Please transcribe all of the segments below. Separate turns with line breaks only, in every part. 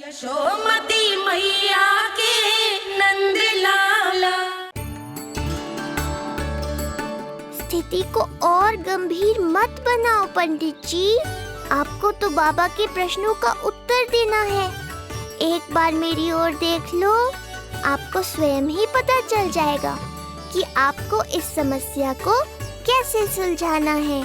यशोमती मैया के नंद लाला।
स्थिति को और गंभीर मत बनाओ पंडित जी। आपको तो बाबा के प्रश्नों का उत्तर देना है। एक बार मेरी ओर देख लो, आपको स्वयं ही पता चल जाएगा कि आपको इस समस्या को कैसे सुलझाना है।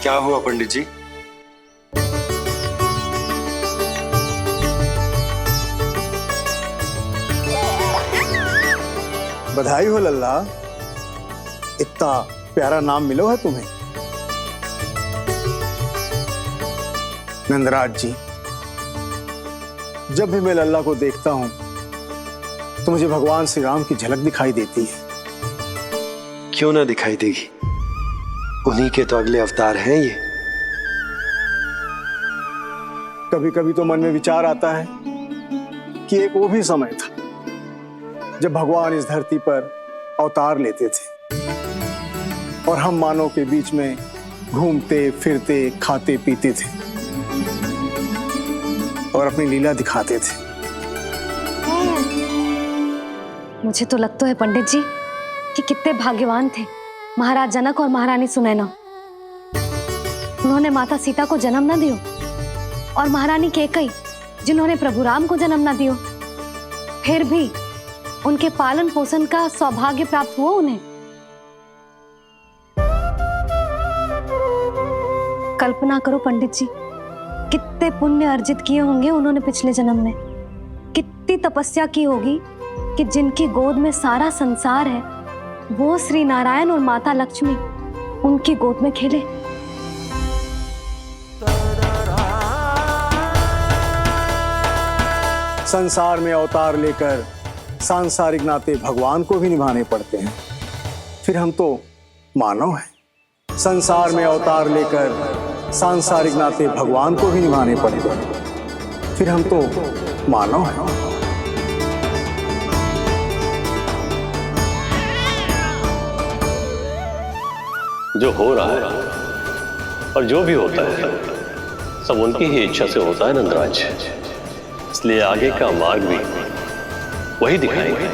क्या हुआ पंडित जी?
बधाई हो लल्ला, इतना प्यारा नाम मिलो है तुम्हें। नंदराज जी, जब भी मैं लल्ला को देखता हूं तो मुझे भगवान श्री राम की झलक दिखाई देती है।
क्यों ना दिखाई देगी, उन्हीं के तो अगले अवतार हैं ये।
कभी कभी तो मन में विचार आता है कि एक वो भी समय था जब भगवान इस धरती पर अवतार लेते थे और हम मानव के बीच में घूमते फिरते खाते पीते थे और अपनी लीला दिखाते थे।
मुझे तो लगता है पंडित जी कि कितने भाग्यवान थे महाराज जनक और महारानी सुनैना। उन्होंने माता सीता को जन्म न दियो और महारानी कैकई जिन्होंने प्रभु राम को जन्म न दियो, फिर भी उनके पालन पोषण का सौभाग्य प्राप्त हुआ उन्हें। कल्पना करो पंडित जी, कितने पुण्य अर्जित किए होंगे उन्होंने पिछले जन्म में। कितनी तपस्या की होगी कि जिनकी गोद में सारा संसार है वो श्री नारायण और माता लक्ष्मी उनकी गोद में खेले।
संसार में अवतार लेकर सांसारिक नाते भगवान को भी निभाने पड़ते हैं, फिर हम तो मानव हैं। संसार में अवतार लेकर सांसारिक नाते भगवान को भी निभाने पड़ते हैं, फिर हम तो मानव हैं।
जो हो रहा है और जो भी होता है सब उनकी ही इच्छा से होता है नंदराज, इसलिए आगे का मार्ग भी वही दिखाएंगे।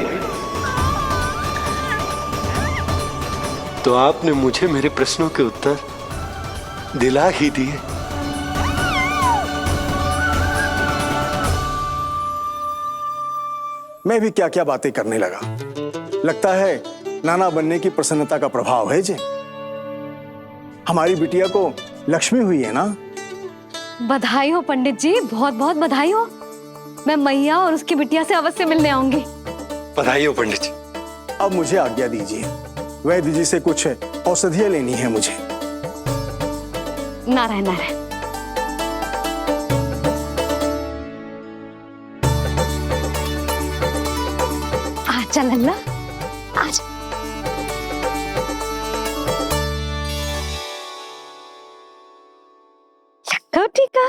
तो आपने मुझे मेरे प्रश्नों के उत्तर दिला ही दिए।
मैं भी क्या क्या बातें करने लगा। लगता है नाना बनने की प्रसन्नता का प्रभाव है जी। हमारी बिटिया को लक्ष्मी हुई है ना।
बधाई हो पंडित जी, बहुत बहुत बधाई हो। मैं मैया और उसकी बिटिया से अवश्य मिलने आऊंगी।
बधाई हो पंडित जी।
अब मुझे आज्ञा दीजिए, वैद्य जी से कुछ औषधियां लेनी है मुझे।
नारायण नारायण। आजा लल्ला, आजा। ठीक है।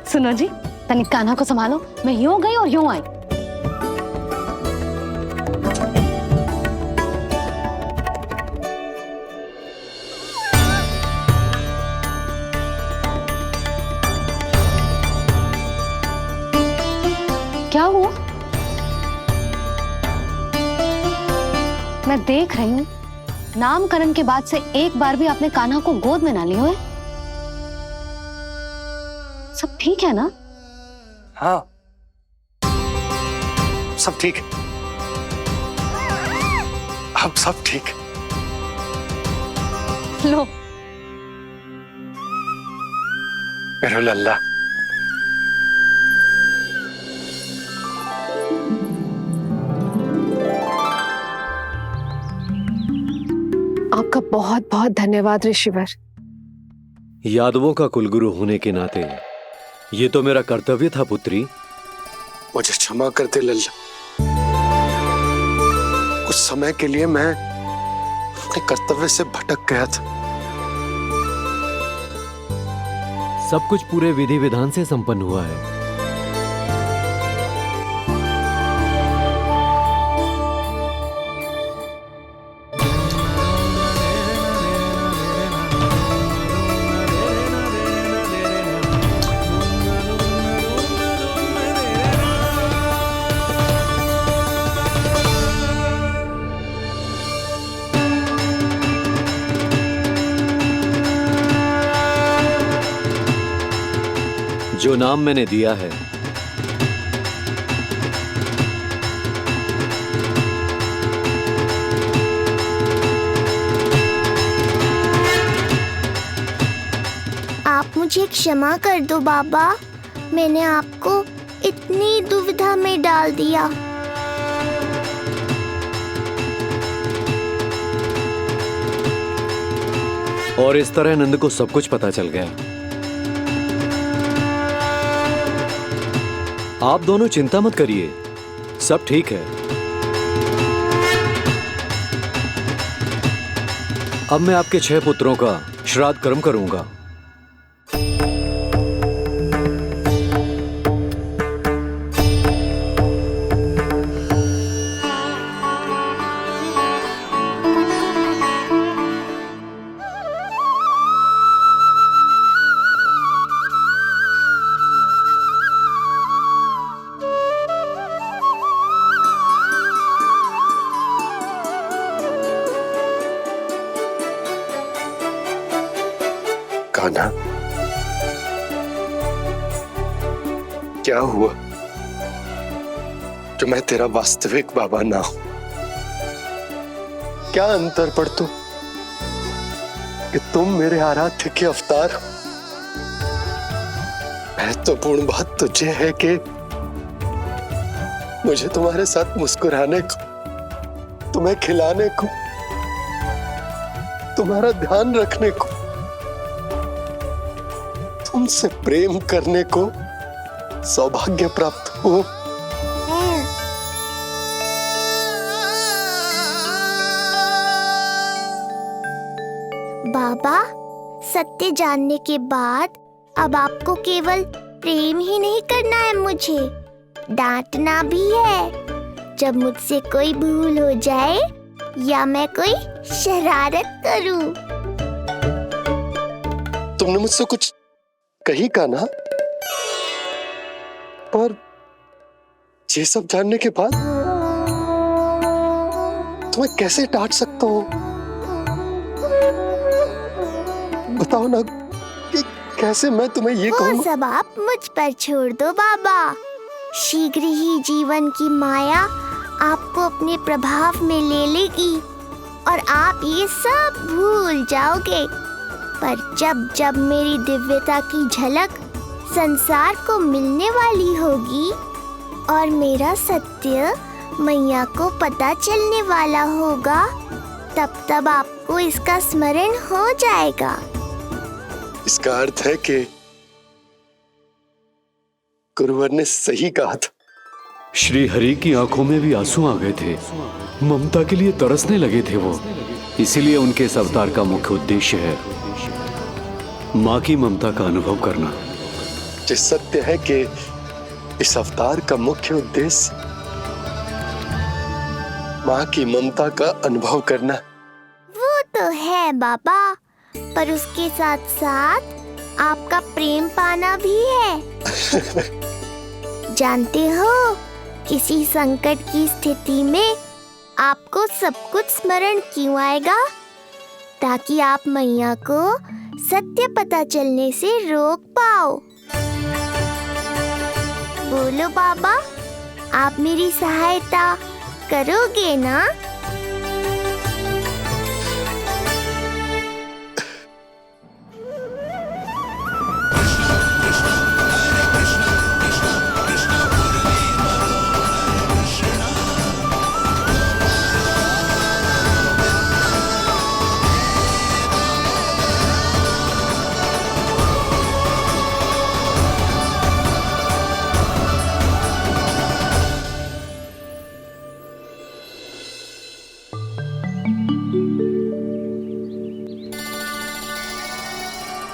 सुनो जी, तनिक कान्हा को संभालो, मैं यूं गई और यूं आई। क्या हुआ? मैं देख रही हूं नामकरण के बाद से एक बार भी आपने कान्हा को गोद में ना लिया है। सब ठीक है ना?
हाँ, सब ठीक है। अब सब ठीक।
लो
मेरा लल्ला।
आपका बहुत बहुत धन्यवाद ऋषिवर।
यादवों का कुलगुरु होने के नाते ये तो मेरा कर्तव्य था पुत्री।
मुझे क्षमा कर दे लल्ला, कुछ समय के लिए मैं अपने कर्तव्य से भटक गया था।
सब कुछ पूरे विधि विधान से संपन्न हुआ है। जो नाम मैंने दिया है,
आप मुझे क्षमा कर दो बाबा, मैंने आपको इतनी दुविधा में डाल दिया।
और इस तरह नंद को सब कुछ पता चल गया। आप दोनों चिंता मत करिए, सब ठीक है। अब मैं आपके 6 पुत्रों का श्राद्ध कर्म करूंगा।
कान्हा, क्या हुआ जो मैं तेरा वास्तविक बाबा ना हूं? क्या अंतर पड़ता कि तुम मेरे आराध्य के अवतार हो? महत्वपूर्ण बात तो ये है कि मुझे तुम्हारे साथ मुस्कुराने को, तुम्हें खिलाने को, तुम्हारा ध्यान रखने को, तुमसे प्रेम करने को सौभाग्य प्राप्त हो।
बाबा, सत्य जानने के बाद अब आपको केवल प्रेम ही नहीं करना है, मुझे डांटना भी है जब मुझसे कोई भूल हो जाए या मैं कोई शरारत करूं।
तुमने मुझसे कुछ कही कान्हा, पर ये सब जानने के बाद तुम्हें कैसे डांट सकता हूं? बताओ ना कि कैसे मैं तुम्हें ये कहूं?
वो सब आप मुझ पर छोड़ दो बाबा। शीघ्र ही जीवन की माया आपको अपने प्रभाव में ले लेगी और आप ये सब भूल जाओगे। पर जब जब मेरी दिव्यता की झलक संसार को मिलने वाली होगी और मेरा सत्य मैया को पता चलने वाला होगा, तब तब आपको इसका स्मरण हो जाएगा।
इसका अर्थ है कि गुरुवर ने सही कहा था।
श्री हरि की आंखों में भी आंसू आ गए थे, ममता के लिए तरसने लगे थे वो। इसीलिए उनके इस अवतार का मुख्य उद्देश्य है माँ की ममता का अनुभव करना।
ये सत्य है कि इस अवतार का मुख्य उद्देश्य माँ की ममता का अनुभव करना।
वो तो है बाबा, पर उसके साथ साथ आपका प्रेम पाना भी है। जानते हो, किसी संकट की स्थिति में आपको सब कुछ स्मरण क्यों आएगा? ताकि आप मैया को सत्य पता चलने से रोक पाओ। बोलो बाबा, आप मेरी सहायता करोगे ना?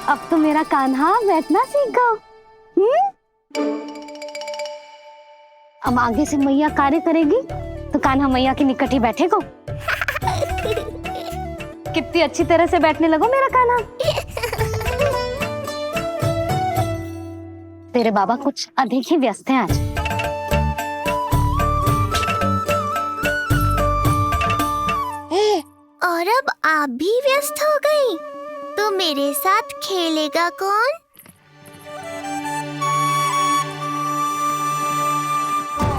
अब तो मेरा कान्हा बैठना सीख गया। अब आगे से मैया कार्य करेगी तो कान्हा मैया के निकट ही बैठेगा। कितनी अच्छी तरह से बैठने लगो मेरा कान्हा। तेरे बाबा कुछ अधिक ही व्यस्त हैं आज।
और अब आप भी व्यस्त हो गई, तो मेरे साथ खेलेगा कौन?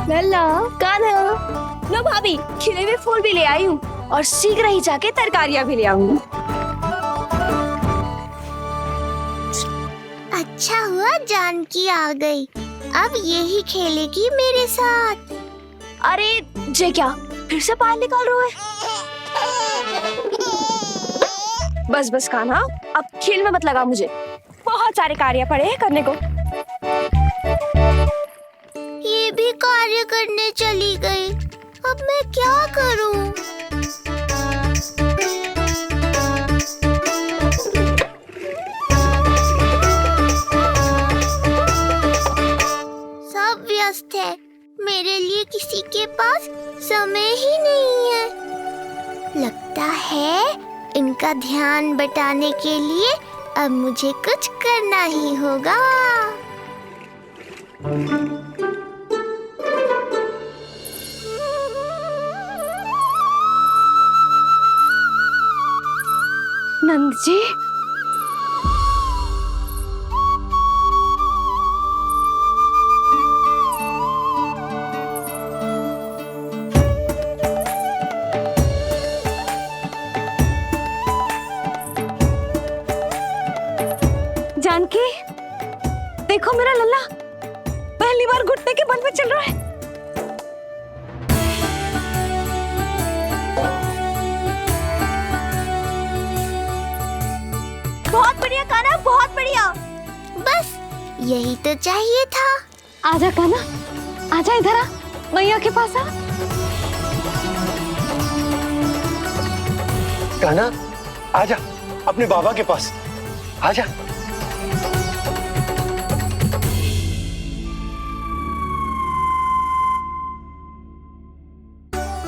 लल्ला कान्हा। लो भाभी, खिले हुए फूल भी ले आई हूँ और शीघ्र ही जाके तरकारियाँ भी ले आऊंगी।
अच्छा हुआ जानकी आ गई, अब यही खेलेगी मेरे साथ।
अरे जे क्या, फिर से पायल निकाल रहे हो? बस बस कान्हा, अब खेल में मत लगा मुझे, बहुत सारे कार्य पड़े हैं करने को।
ये भी कार्य करने चली गई, अब मैं क्या करूं? सब व्यस्त है, मेरे लिए किसी के पास समय ही नहीं है। लगता है इनका ध्यान बटाने के लिए अब मुझे कुछ करना ही होगा।
नंद जी, जानकी, देखो मेरा लल्ला पहली बार घुटने के बल पे चल रहा है।
बहुत बढ़िया कान्हा, बहुत बढ़िया। बस यही तो चाहिए था।
आजा कान्हा, आजा इधर आ, मैया के पास आ।
कान्हा आजा अपने बाबा के पास, आजा।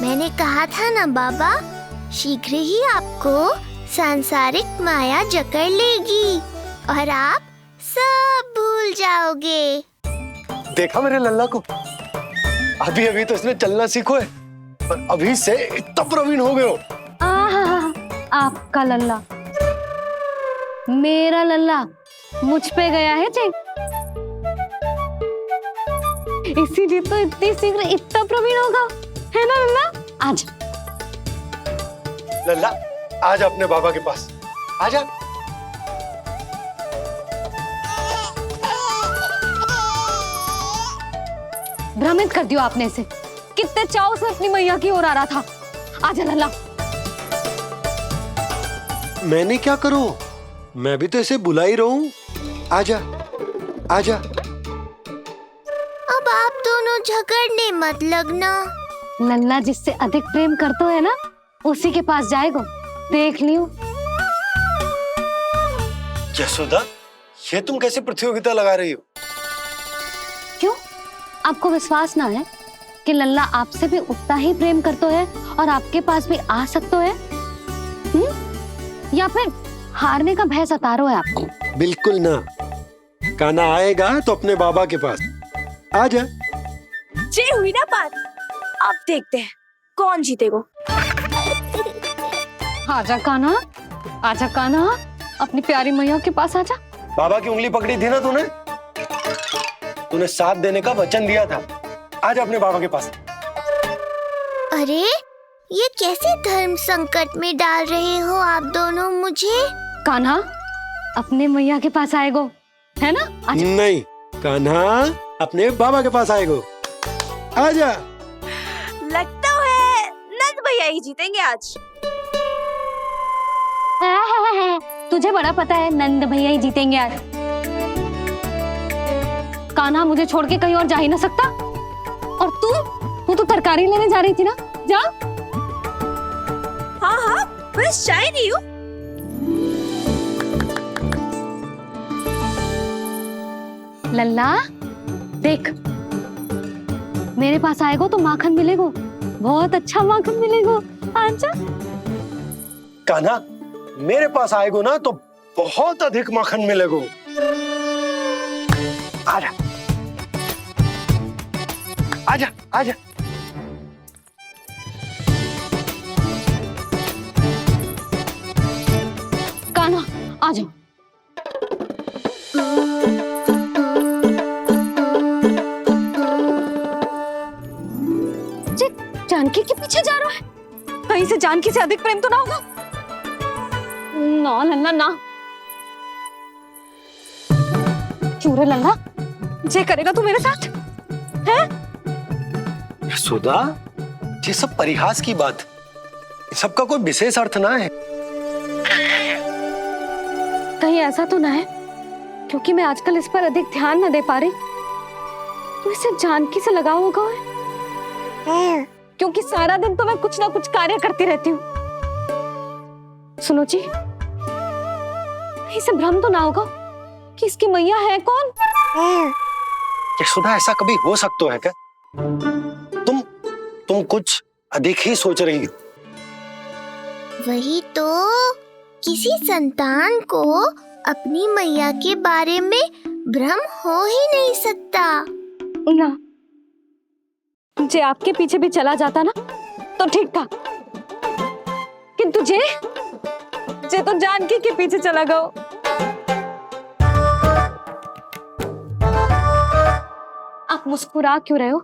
मैंने कहा था ना बाबा, शीघ्र ही आपको सांसारिक माया जकड़ लेगी और आप सब भूल जाओगे।
देखा मेरे लल्ला को, अभी अभी तो इसने चलना सीखो है और अभी से इतना प्रवीण हो गए हो।
आपका लल्ला, मेरा लल्ला मुझ पे गया है जी, इसीलिए तो इतनी शीघ्र इतना प्रवीण होगा, है ना लल्ला? आज
लल्ला आजा अपने बाबा के पास, आजा।
भ्रमित कर दियो आपने इसे, कितने चाव से अपनी मैया की ओर आ रहा था। आजा लल्ला।
मैंने क्या करूं, मैं भी तो इसे बुला ही रहा हूं। आजा आजा।
अब आप दोनों झगड़ने मत लगना।
लल्ला जिससे अधिक प्रेम करते है ना, उसी के पास जाएगा, देख लियो।
यशोदा, ये तुम कैसे प्रतियोगिता लगा रही हो?
क्यों, आपको विश्वास ना है कि लल्ला आपसे भी उतना ही प्रेम करते है और आपके पास भी आ सकते है? या फिर हारने का भय सता रहा है आपको?
बिल्कुल ना, कान्हा आएगा तो अपने बाबा के पास। आजा।
जे हुई ना बात, अब देखते हैं कौन जीतेगा। आजा कान्हा, आजा कान्हा, अपनी प्यारी मैया के पास आजा।
बाबा की उंगली पकड़ी थी ना तूने, तूने साथ देने का वचन दिया था। आजा अपने बाबा के पास।
अरे ये कैसे धर्म संकट में डाल रहे हो आप दोनों मुझे?
कान्हा अपने मैया के पास आएगो, है ना? आजा।
नहीं, कान्हा अपने बाबा के पास आएगो। आजा।
लगता है नंद भैया ही जीतेंगे आज। तुझे बड़ा पता है नंद भैया ही जीतेंगे आज। कान्हा मुझे छोड़ के कहीं और जा ही ना सकता। और तू तो तरकारी लेने जा रही थी ना, जा। हाँ, बस जा ही रही हूँ। लल्ला देख, मेरे पास आएगो तो माखन मिलेगो, बहुत अच्छा माखन मिलेगो। आजा।
कान्हा मेरे पास आएगो ना तो बहुत अधिक माखन मिलेगो। आजा आजा आजा।
कान्हा आ जाओ। जानकी के पीछे जा रहा है? कहीं से जानकी से अधिक प्रेम तो ना होगा? ना लल्ला ना। क्यों रे लल्ला, ये करेगा तू मेरे साथ? हैं?
यशोदा, ये सब परिहास की बात, सबका कोई विशेष अर्थ ना है।
कहीं ऐसा तो ना है क्योंकि मैं आजकल इस पर अधिक ध्यान न दे पा रही तो इसे जानकी से लगाव होगा है? क्योंकि सारा दिन तो मैं कुछ ना कुछ कार्य करती रहती हूँ। सुनो जी, इसे भ्रम तो ना होगा कि इसकी मैया है कौन?
यशोदा, ऐसा कभी हो सकता है क्या? तुम कुछ अधिक ही सोच रही हो।
वही तो, किसी संतान को अपनी मैया के बारे में भ्रम हो ही नहीं सकता।
ना, जे आपके पीछे भी चला जाता ना तो ठीक था, किंतु जे तो जानकी के पीछे चला गया। आप मुस्कुरा क्यों रहे हो?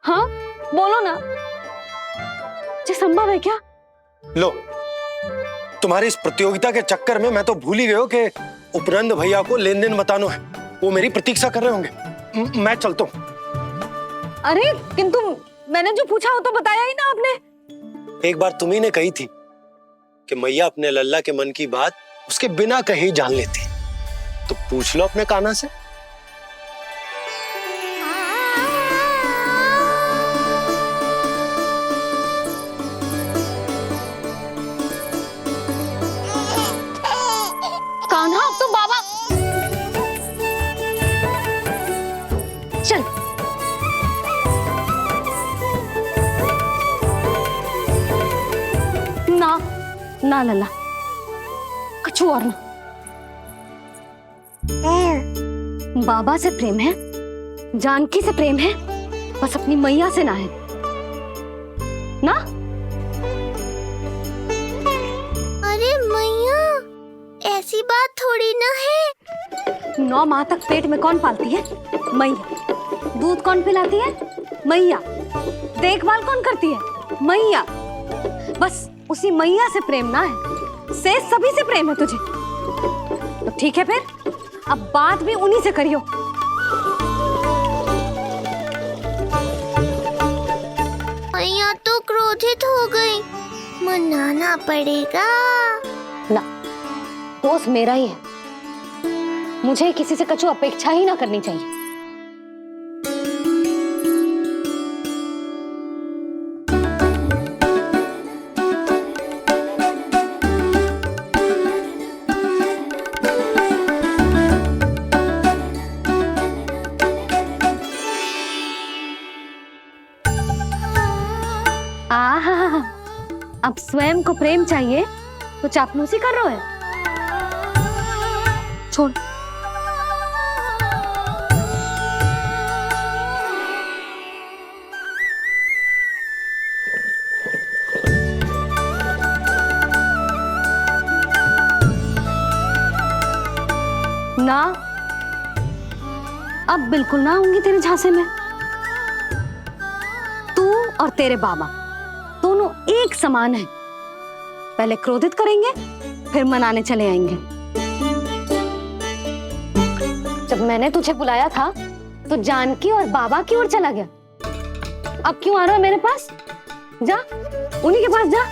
हाँ बोलो ना, ये संभव है क्या?
लो, तुम्हारी इस प्रतियोगिता के चक्कर में मैं तो भूल ही गया कि उपनंद भैया को लेन देन बताना है। वो मेरी प्रतीक्षा कर रहे होंगे। मैं चलता हूँ।
अरे किंतु मैंने जो पूछा वो तो बताया ही ना आपने।
एक बार तुम्ही ने कही थी कि मैया अपने लल्ला के मन की बात उसके बिना कहीं जान लेती, तो पूछ लो अपने कान्हा से।
कान्हा, अब तो बाबा चल। ना लल्ला, कछु और ना। बाबा से प्रेम है, जानकी से प्रेम है, बस अपनी मैया से ना है ना।
अरे मैया, ऐसी बात थोड़ी ना है।
9 माह तक पेट में कौन पालती है? मैया। दूध कौन पिलाती है? मैया। देखभाल कौन करती है? मैया। बस उसी मैया से प्रेम ना है, से सभी से प्रेम है तुझे। तो ठीक है फिर, अब बात भी उन्हीं से करियो।
मैया तो क्रोधित हो गई, मनाना पड़ेगा।
ना, दोस्त मेरा ही है, मुझे किसी से कछु अपेक्षा ही ना करनी चाहिए। आहा, अब स्वयं को प्रेम चाहिए तो चापलूसी कर रहे हो? छोड़। ना, अब बिल्कुल ना आऊंगी तेरे झांसे में। तू और तेरे बाबा दोनों एक समान हैं। पहले क्रोधित करेंगे, फिर मनाने चले आएंगे। जब मैंने तुझे बुलाया था तो जानकी और बाबा की ओर चला गया। अब क्यों आ रहा है मेरे पास? जा, उन्हीं के पास जा।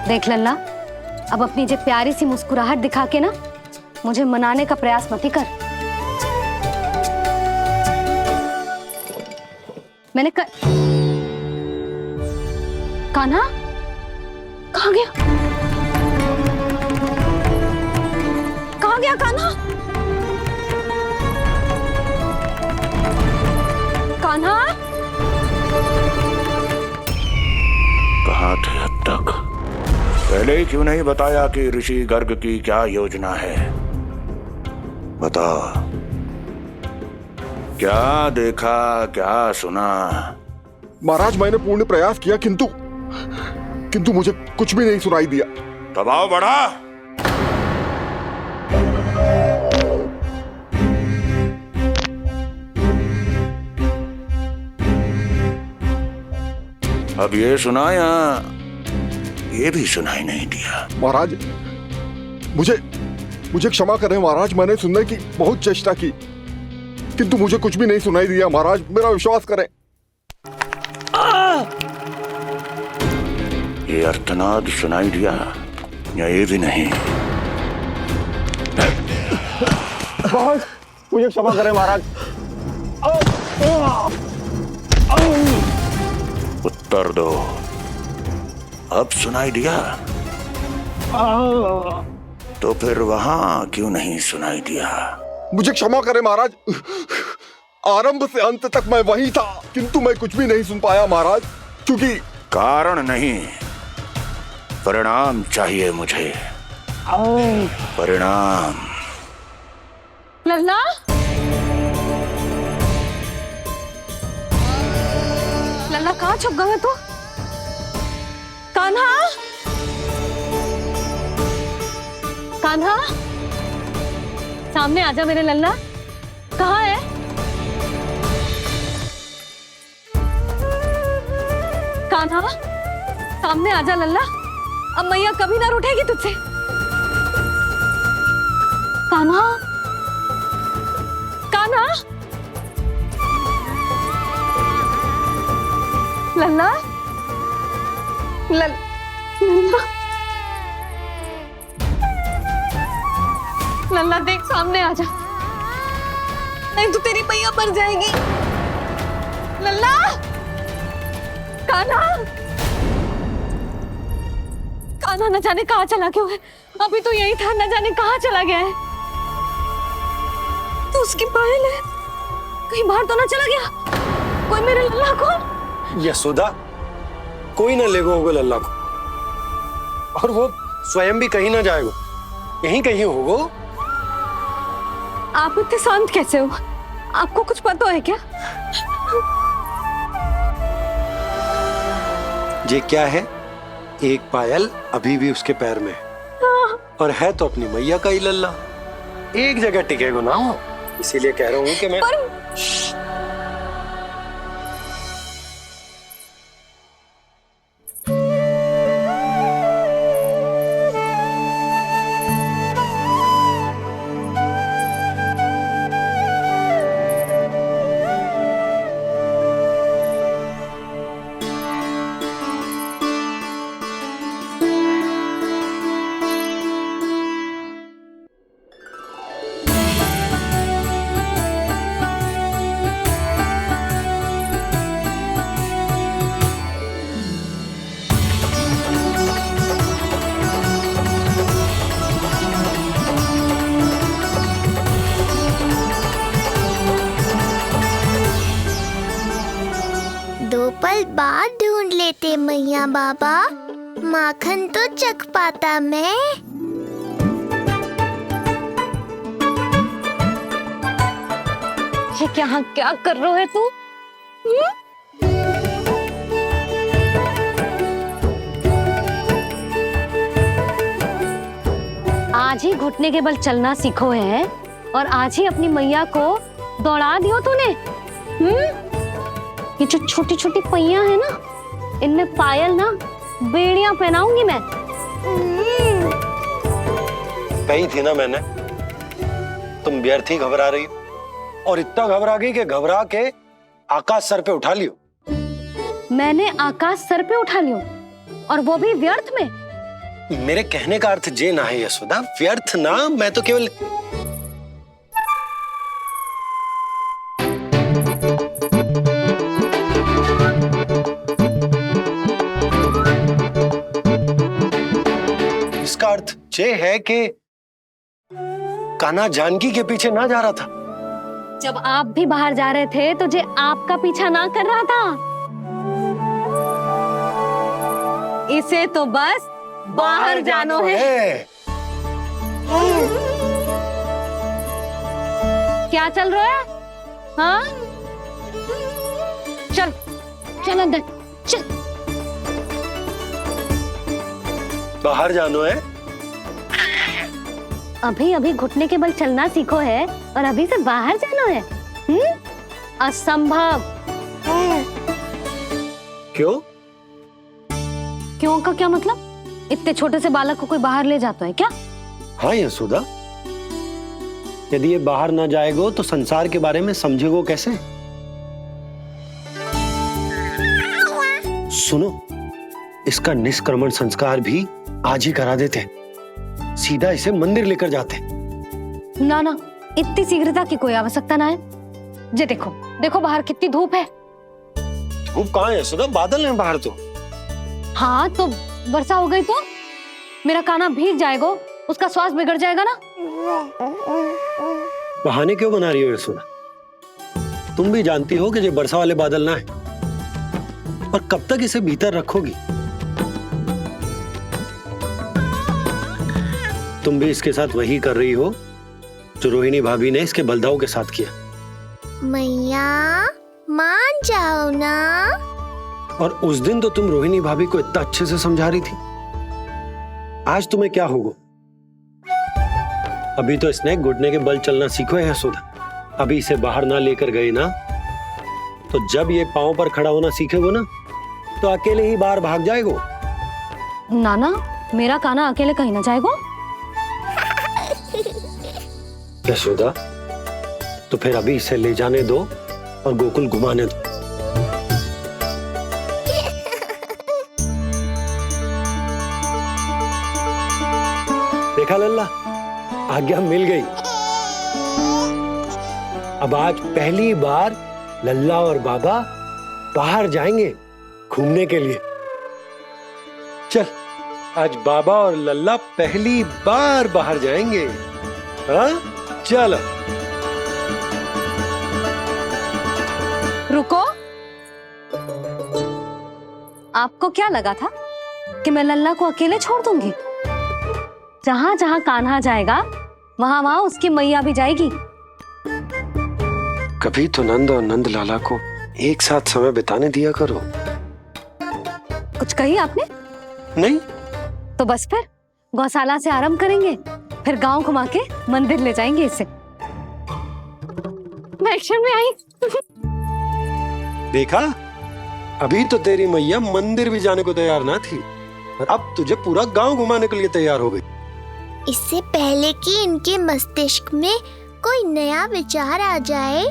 देख लल्ला, अब अपनी जे प्यारी सी मुस्कुराहट दिखा के ना मुझे मनाने का प्रयास मत ही कर। मैंने कान्हा कहाँ गया? कहाँ गया कान्हा? कान्हा,
कहाँ थे अब तक? पहले ही क्यों नहीं बताया कि ऋषि गर्ग की क्या योजना है? बता, क्या देखा, क्या सुना?
महाराज, मैंने पूर्ण प्रयास किया किंतु मुझे कुछ भी नहीं सुनाई दिया।
दबाव बढ़ा। अब ये सुना या ये भी सुनाई नहीं दिया?
महाराज, मुझे क्षमा करें महाराज, मैंने सुनने की बहुत चेष्टा की किंतु मुझे कुछ भी नहीं सुनाई दिया। महाराज मेरा विश्वास करें।
ये अर्थनाद सुनाई दिया या ये भी नहीं?
महाराज मुझे क्षमा करें महाराज।
उत्तर दो, अब सुनाई दिया? तो फिर वहां क्यों नहीं सुनाई दिया?
मुझे क्षमा करें महाराज, आरंभ से अंत तक मैं वही था किंतु मैं कुछ भी नहीं सुन पाया महाराज, क्योंकि
कारण नहीं, परिणाम चाहिए मुझे। परिणाम।
लल्ला, लल्ला कहाँ छुप गए तू? कान्हा, कान्हा, सामने आजा मेरे लल्ला। कहाँ है? कान्हा, सामने आजा लल्ला। अब मैया कभी ना रूठेगी तुझसे। कान्हा, कान्हा, लल्ला, लल्ला, लल्ला देख सामने आ जा, नहीं तो तेरी मैया मर जाएगी। लल्ला, कान्हा, कान्हा न जाने कहाँ चला गया है। अभी तो यही था, न जाने कहाँ चला गया है। तो उसकी पायल है, कहीं बाहर तो ना चला गया। कोई मेरे लल्ला को।
यशोदा, कोई ना लेगो होगा लल्ला को, और वो स्वयं भी कहीं ना जाएगा, यहीं कहीं होगो।
आप इतने शांत कैसे हो? आपको कुछ पता है क्या?
ये क्या है? एक पायल अभी भी उसके पैर में है, और है तो अपनी मैया का ही लल्ला। एक जगह टिकेगा ना, इसीलिए कह रहा हूँ कि मैं
पल बाद ढूंढ लेते मैया बाबा, माखन तो चख पाता मैं।
ये क्या क्या कर रहे है तू? आज ही घुटने के बल चलना सीखो है और आज ही अपनी मैया को दौड़ा दियो तूने। ये जो छोटी छोटी पहियां है ना, इनमें पायल ना बेड़ियां पहनाऊंगी मैं।
कही थी ना मैंने, तुम व्यर्थ ही घबरा रही हो, और इतना घबरा गई कि घबरा के आकाश सर पे उठा लियो।
मैंने आकाश सर पे उठा लियो, और वो भी व्यर्थ में?
मेरे कहने का अर्थ जे ना है यशोदा, व्यर्थ ना, मैं तो केवल इसका अर्थ ये है कि कान्हा जानकी के पीछे ना जा रहा था।
जब आप भी बाहर जा रहे थे तो जे आपका पीछा ना कर रहा था। इसे तो बस बाहर जानो है। क्या चल रहा है? हाँ, चल चल अंदर चल।
बाहर जानो है?
अभी अभी घुटने के बल चलना सीखो है और अभी से बाहर जाना है? असंभव।
क्यों?
क्यों का क्या मतलब? इतने छोटे से बालक को कोई बाहर ले जाता है क्या?
हाँ यशोदा, यदि ये बाहर ना जाएगो तो संसार के बारे में समझेगो कैसे? सुनो, इसका निष्क्रमण संस्कार भी आज ही करा देते, सीधा इसे मंदिर लेकर जाते।
ना ना, इतनी शीघ्रता की कोई आवश्यकता ना है। जे देखो देखो बाहर कितनी धूप है।
धूप कहाँ है यशोदा, बादल हैं बाहर तो।
हाँ तो वर्षा हो गई तो मेरा कान्हा भीग जाएगा, उसका स्वास्थ्य बिगड़ जाएगा ना।
बहाने क्यों बना रही हो यशोदा? तुम भी जानती हो कि ये वर्षा वाले बादल ना है, और कब तक इसे भीतर रखोगी? तुम भी इसके साथ वही कर रही हो जो रोहिणी भाभी ने इसके बलदाऊ के साथ किया।
मैया मान जाओ ना।
और उस दिन तो तुम रोहिणी भाभी को इतना अच्छे से समझा रही थी, आज तुम्हें क्या होगा? अभी तो इसने घुटने के बल चलना सीखो है यशोदा। अभी इसे बाहर ना लेकर गए ना, तो जब ये पांव पर खड़ा होना सीखेगो ना, तो अकेले ही बाहर भाग जाएगो।
नाना, मेरा कान्हा अकेले कहीं ना जाएगा।
यशोदा, तो फिर अभी इसे ले जाने दो और गोकुल घुमाने दो। देखा लल्ला, आज्ञा मिल गई। अब आज पहली बार लल्ला और बाबा बाहर जाएंगे घूमने के लिए। चल, आज बाबा और लल्ला पहली बार बाहर जाएंगे। हाँ, चलो।
रुको, आपको क्या लगा था कि मैं लल्ला को अकेले छोड़ दूंगी? जहां जहां कान्हा जाएगा वहां वहां उसकी मैया भी जाएगी।
कभी तो नंद और नंद लाला को एक साथ समय बिताने दिया करो।
कुछ कही आपने?
नहीं
तो बस फिर गौशाला से आरंभ करेंगे, फिर गांव घुमा के मंदिर ले जाएंगे इसे। मैं एक्शन में आई।
देखा, अभी तो तेरी मैया मंदिर भी जाने को तैयार ना थी, और अब तुझे पूरा गांव घुमाने के लिए तैयार हो गई।
इससे पहले कि इनके मस्तिष्क में कोई नया विचार आ जाए,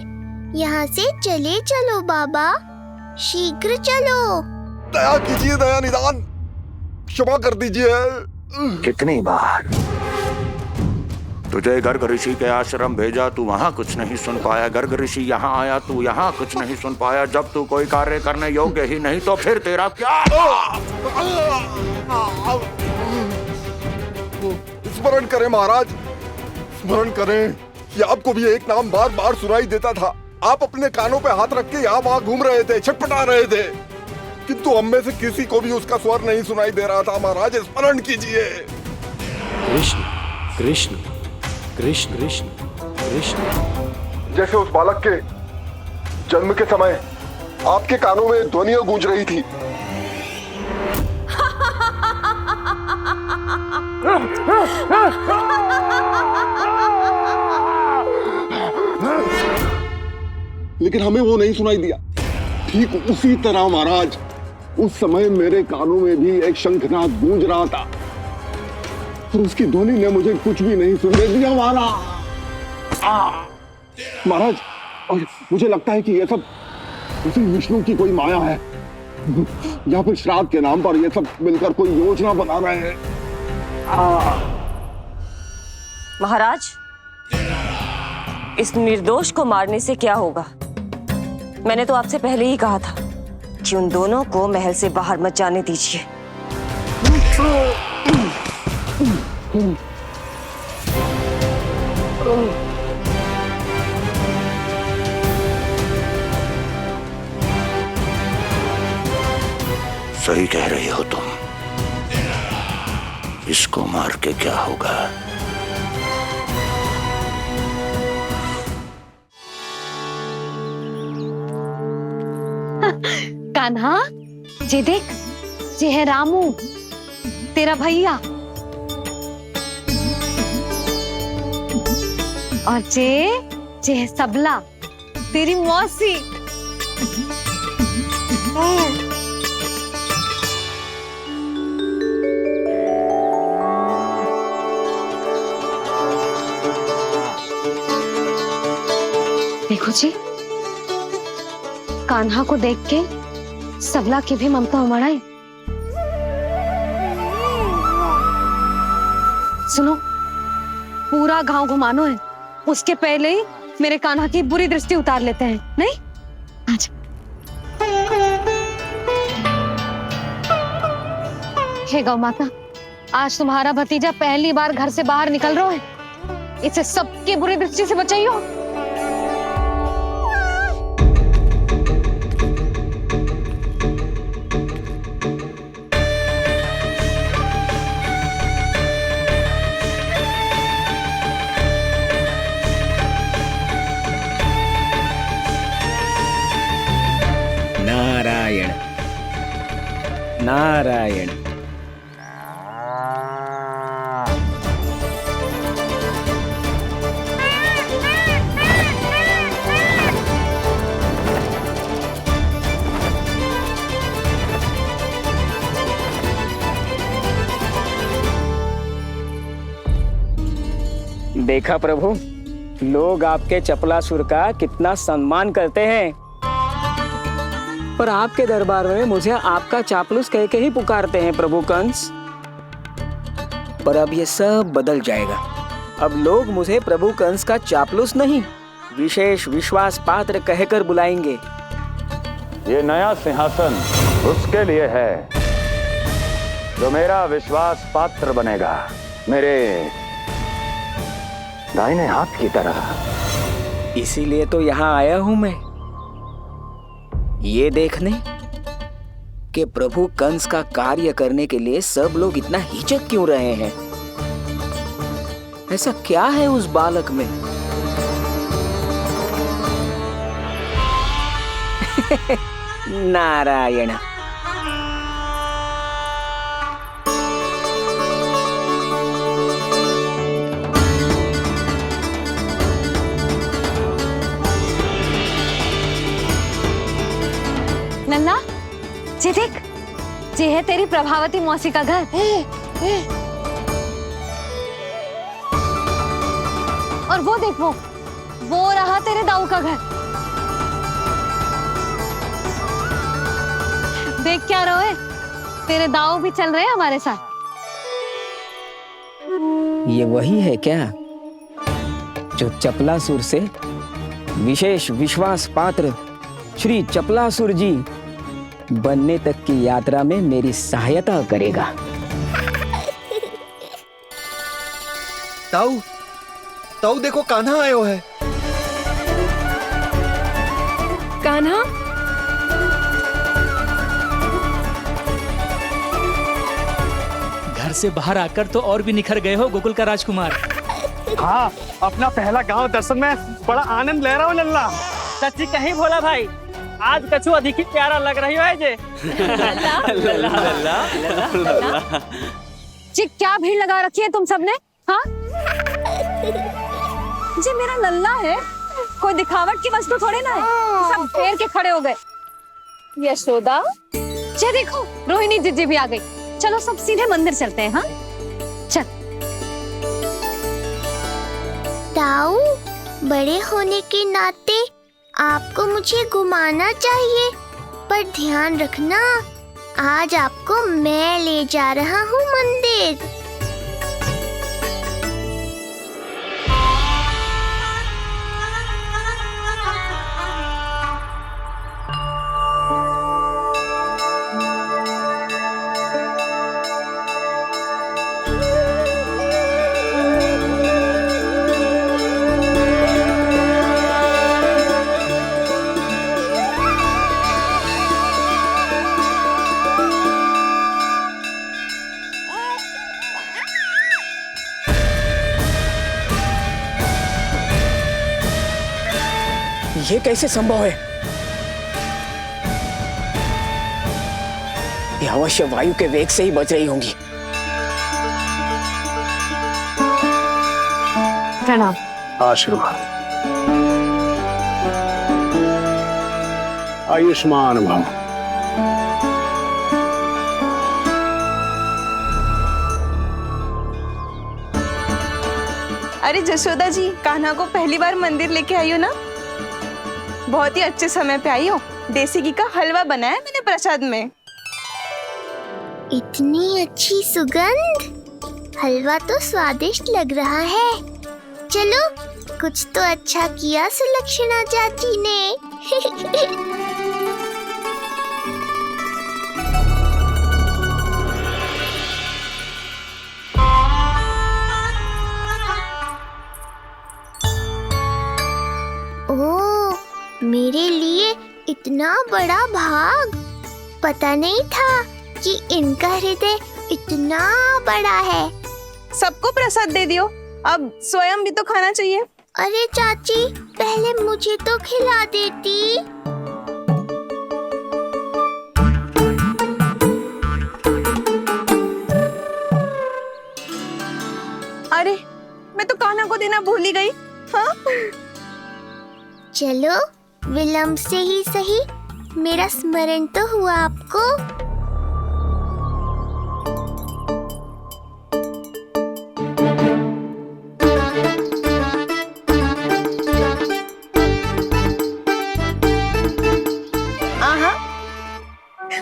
यहाँ से चले चलो बाबा, शीघ्र चलो।
दया कीजिए, दया निदान, क्षमा कर दीजिए।
कितनी बार तुझे गर्ग ऋषि के आश्रम भेजा, तू वहां कुछ नहीं सुन पाया। गर्ग ऋषि यहाँ आया, तू यहाँ कुछ नहीं सुन पाया। जब तू कोई कार्य करने योग्य ही नहीं, तो फिर तेरा क्या?
स्मरण करें महाराज, स्मरण करें कि आपको भी एक नाम बार बार सुनाई देता था। आप अपने कानों पे हाथ रख के यहाँ वहां घूम रहे थे, छटपटा रहे थे, किंतु हम में से किसी को भी उसका स्वर नहीं सुनाई दे रहा था। महाराज, स्मरण कीजिए।
कृष्ण कृष्ण कृष्ण कृष्ण कृष्ण।
जैसे उस बालक के जन्म के समय आपके कानों में ध्वनियां गूंज रही थी। लेकिन हमें वो नहीं सुनाई दिया। ठीक उसी तरह महाराज, उस समय मेरे कानों में भी एक शंखनाद गूंज रहा था, और उसकी ध्वनि ने मुझे कुछ भी नहीं सुनने दिया। महाराज, और मुझे लगता है कि ये सब उसी विष्णु की कोई माया है, या फिर श्राद्ध के नाम पर ये सब मिलकर कोई योजना बना रहे हैं।
महाराज, इस निर्दोष को मारने से क्या होगा? मैंने तो आपसे पहले ही कहा था कि उन दोनों को महल से बाहर मत जाने दीजिए।
सही कह रही हो तुम। इसको मार के क्या होगा?
कान्हा, जे देख, जे है रामू, तेरा भैया, और जे है सबला, तेरी मौसी। देखो जी, कान्हा को देख के सबला की भी ममता उमड़ आई। सुनो, पूरा गांव घुमानो है, उसके पहले ही मेरे कान्हा की बुरी दृष्टि उतार लेते हैं, नहीं? आज हे गौ माता, आज तुम्हारा भतीजा पहली बार घर से बाहर निकल रहा है, इसे सबकी बुरी दृष्टि से बचाइयो।
नारायण नारायण। देखा प्रभु, लोग आपके चपलासुर का कितना सम्मान करते हैं, पर आपके दरबार में मुझे आपका चापलूस कह के ही पुकारते हैं प्रभु कंस। पर अब ये सब बदल जाएगा। अब लोग मुझे प्रभु कंस का चापलूस नहीं, विशेष विश्वास पात्र कहकर बुलाएंगे।
ये नया सिंहासन उसके लिए है जो मेरा विश्वास पात्र बनेगा, मेरे दाहिने हाथ की तरह।
इसीलिए तो यहाँ आया हूं मैं, ये देखने कि प्रभु कंस का कार्य करने के लिए सब लोग इतना हिचक क्यों रहे हैं। ऐसा क्या है उस बालक में? नारायण।
नन्ना, जी देख, जी है तेरी प्रभावती मौसी का घर। और वो देख, वो रहा तेरे दाऊ का घर। देख क्या रहे, तेरे दाऊ भी चल रहे हैं हमारे साथ।
ये वही है क्या जो चपलासुर से विशेष विश्वास पात्र श्री चपलासुर जी बनने तक की यात्रा में मेरी सहायता करेगा?
ताऊ, ताऊ देखो, कान्हा आयो है।
कान्हा,
घर से बाहर आकर तो और भी निखर गए हो गोकुल का राजकुमार।
हाँ, अपना पहला गांव दर्शन में बड़ा आनंद ले रहा हूँ लल्ला।
सच्ची कहीं बोला भाई, आज कछु अधिक ही प्यारा लग रही है जे।
जी क्या भीड़ लगा रखी है तुम सबने? हाँ जी, मेरा लल्ला है, कोई दिखावट की वस्तु थोड़ी ना है। सब घेर के खड़े हो गए। यशोदा, जी देखो, रोहिणी जीजी भी आ गई। चलो सब सीधे मंदिर चलते हैं। हाँ चल।
ताऊ, बड़े होने के नाते आपको मुझे घुमाना चाहिए, पर ध्यान रखना, आज आपको मैं ले जा रहा हूँ मंदिर।
ये कैसे संभव है? ये अवश्य वायु के वेग से ही बच रही होंगी।
प्रणाम।
आशीर्वाद। आयुष्मान भव।
अरे जशोदा जी, कान्हा को पहली बार मंदिर लेके आई हो ना?
बहुत ही अच्छे समय पे आई हो। देसी घी का हलवा बनाया मैंने प्रसाद में।
इतनी अच्छी सुगंध, हलवा तो स्वादिष्ट लग रहा है। चलो, कुछ तो अच्छा किया सुलक्षणा चाची ने। ओह, मेरे लिए इतना बड़ा भाग। पता नहीं था कि इनका हृदय इतना बड़ा है।
सबको प्रसाद दे दियो, अब स्वयं भी तो खाना चाहिए।
अरे चाची, पहले मुझे तो खिला देती।
अरे, मैं तो कान्हा को देना भूल ही गई। हाँ?
चलो, विलंब से ही सही, मेरा स्मरण तो हुआ आपको।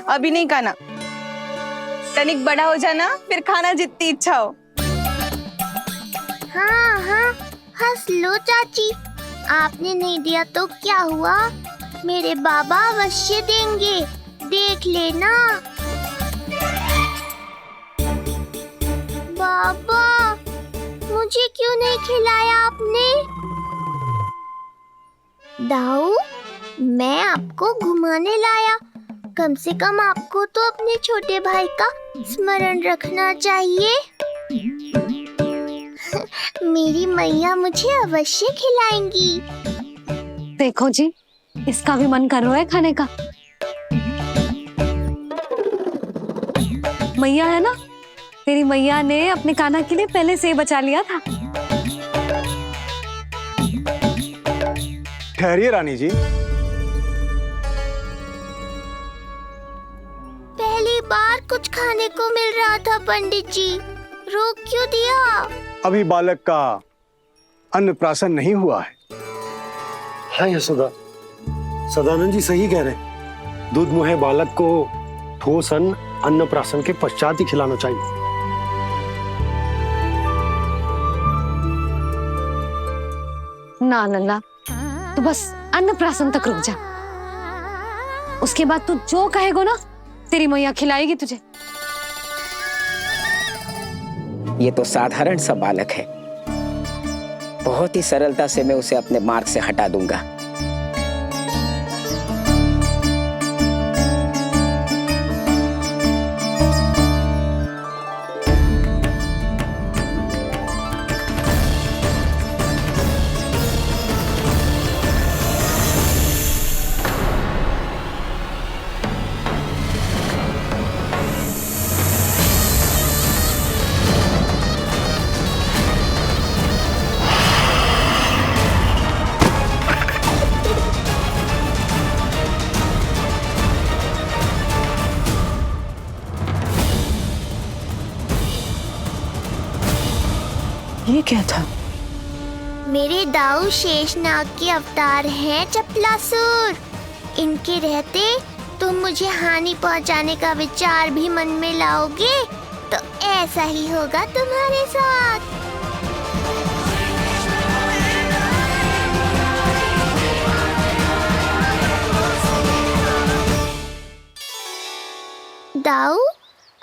अभी नहीं खाना, तनिक बड़ा हो जाना, फिर खाना जितनी इच्छा हो।
हाँ हाँ, हंस लो चाची। आपने नहीं दिया तो क्या हुआ, मेरे बाबा अवश्य देंगे, देख लेना। बाबा, मुझे क्यों नहीं खिलाया आपने? दाऊ, मैं आपको घुमाने लाया, कम से कम आपको तो अपने छोटे भाई का स्मरण रखना चाहिए। मेरी मैया मुझे अवश्य खिलाएंगी।
देखो जी, इसका भी मन कर रहा है खाने का। मैया है ना, तेरी मैया ने अपने कान्हा के लिए पहले से ही बचा लिया था।
ठहरिए रानी जी।
पहली बार कुछ खाने को मिल रहा था पंडित जी, रोक क्यों दिया?
अभी बालक का अन्नप्राशन नहीं हुआ है।
हाँ यशोदा, सदानंद जी सही कह रहे। दूध मुहे बालक को ठोस अन्नप्राशन के पश्चात ही खिलाना चाहिए।
ना लल्ला, तू बस अन्नप्राशन तक रुक जा, उसके बाद तू जो कहेगो ना, तेरी मैया खिलाएगी तुझे।
ये तो साधारण सा बालक है, बहुत ही सरलता से मैं उसे अपने मार्ग से हटा दूंगा।
ये क्या था?
मेरे दाऊ शेषनाग के अवतार हैं चपलासुर। इनके रहते तुम मुझे हानि पहुंचाने का विचार भी मन में लाओगे तो ऐसा ही होगा तुम्हारे साथ। दाऊ,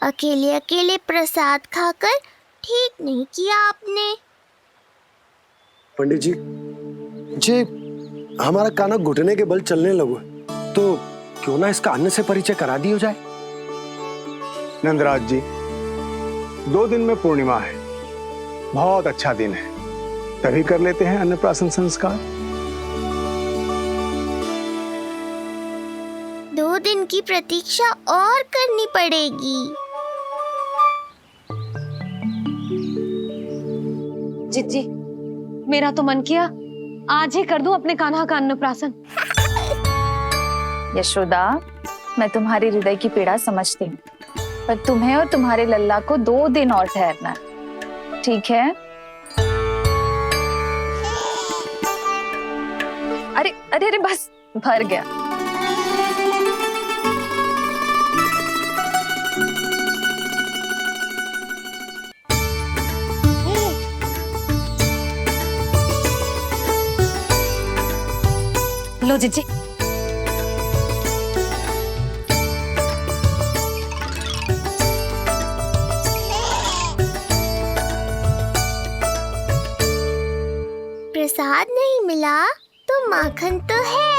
अकेले अकेले प्रसाद खाकर ठीक नहीं किया आपने।
पंडित जी, हमारा कान्हा घुटने के बल चलने लगो, तो क्यों ना इसका अन्न से परिचय करा दिया जाए।
नंदराज जी, 2 दिन में पूर्णिमा है, बहुत अच्छा दिन है, तभी कर लेते हैं अन्नप्राशन संस्कार।
2 दिन की प्रतीक्षा और करनी पड़ेगी।
जिज्जी, मेरा तो मन किया आज ही कर दूं अपने कान्हा का अन्नप्राशन।
यशोदा, मैं तुम्हारी हृदय की पीड़ा समझती हूँ, पर तुम्हें और तुम्हारे लल्ला को 2 दिन और ठहरना है, ठीक है?
अरे अरे अरे, बस
भर गया।
लो जीजी।
प्रसाद नहीं मिला तो माखन तो है।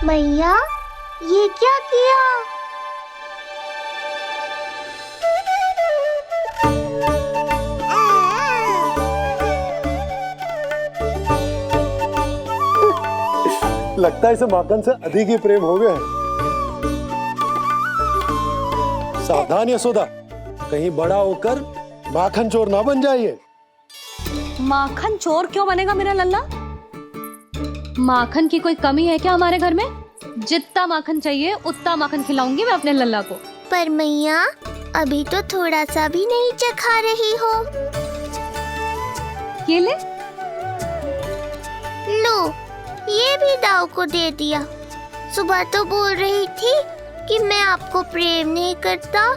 मैया, ये क्या किया?
लगता है इसे माखन से अधिक ही प्रेम हो गया है। सावधान यशोदा, कहीं बड़ा होकर माखन चोर ना बन जाइए।
माखन चोर क्यों बनेगा मेरा लल्ला? माखन की कोई कमी है क्या हमारे घर में? जितना माखन चाहिए उतना माखन खिलाऊंगी मैं अपने लल्ला को।
पर मैया, अभी तो थोड़ा सा भी नहीं चखा रही हो।
ये ले।
लो, ये भी दाऊ को दे दिया। सुबह तो बोल रही थी कि मैं आपको प्रेम नहीं करता,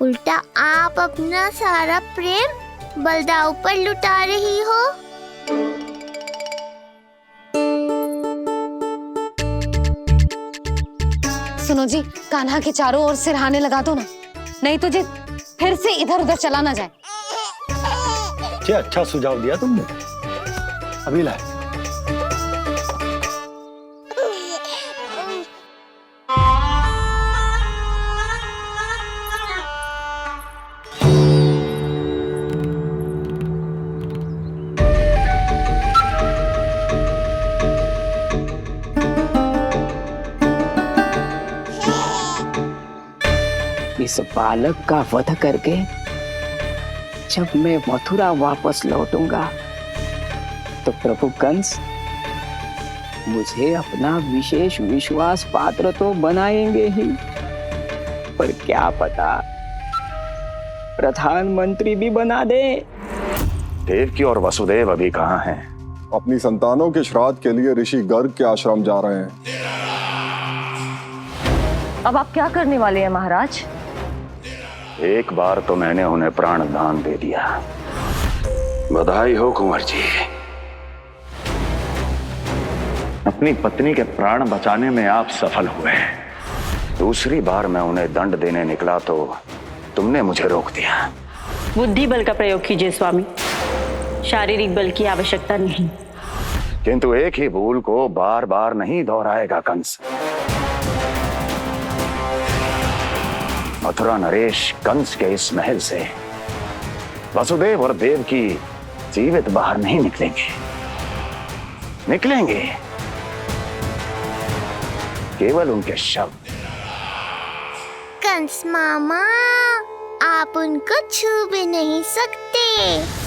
उल्टा आप अपना सारा प्रेम बलदाऊ पर लुटा रही हो।
सुनो जी, कान्हा के चारों ओर सिरहाने लगा दो ना, नहीं तो जी फिर से इधर उधर चला ना जाए।
अच्छा सुझाव दिया तुमने। अभी लाए।
इस बालक का वध करके जब मैं मथुरा वापस लौटूंगा तो प्रभु कंस मुझे अपना विशेष विश्वास पात्र तो बनाएंगे ही, पर क्या पता प्रधानमंत्री भी बना दे।
देवकी और वसुदेव अभी कहाँ हैं?
अपनी संतानों के श्राद्ध के लिए ऋषि गर्ग के आश्रम जा रहे हैं।
अब आप क्या करने वाले हैं महाराज?
एक बार तो मैंने उन्हें प्राण दान दे दिया। बधाई हो कुंवर जी। अपनी पत्नी के प्राण बचाने में आप सफल हुए। दूसरी बार मैं उन्हें दंड देने निकला तो तुमने मुझे रोक दिया।
बुद्धि बल का प्रयोग कीजिए स्वामी, शारीरिक बल की आवश्यकता नहीं।
किंतु एक ही भूल को बार बार नहीं दोहराएगा कंस। मथुरा नरेश कंस के इस महल से वसुदेव और देवकी जीवित बाहर नहीं निकलेंगे। केवल उनके शब्द।
कंस मामा, आप उनको छू भी नहीं सकते।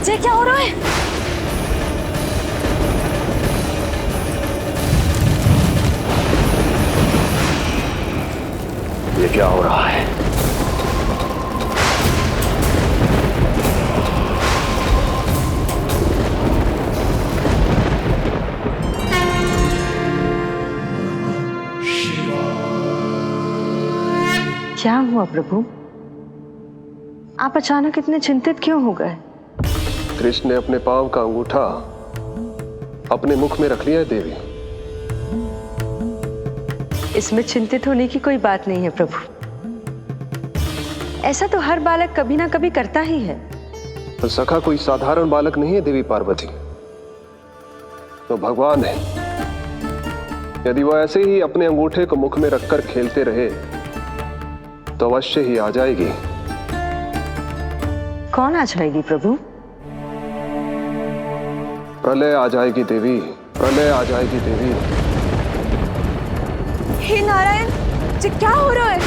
ये क्या हो रहा है?
ये क्या हो रहा है?
क्या हुआ प्रभु? आप अचानक इतने चिंतित क्यों हो गए?
कृष्ण ने अपने पांव का अंगूठा अपने मुख में रख लिया है देवी।
इसमें चिंतित होने की कोई बात नहीं है प्रभु। ऐसा तो हर बालक कभी ना कभी करता ही है।
पर सखा कोई साधारण बालक नहीं है देवी पार्वती, तो भगवान है। यदि वह ऐसे ही अपने अंगूठे को मुख में रखकर खेलते रहे तो अवश्य ही आ जाएगी।
कौन आ जाएगी प्रभु?
प्रलय आ जाएगी देवी, प्रलय आ जाएगी देवी।
हे नारायण, ये क्या हो रहा है?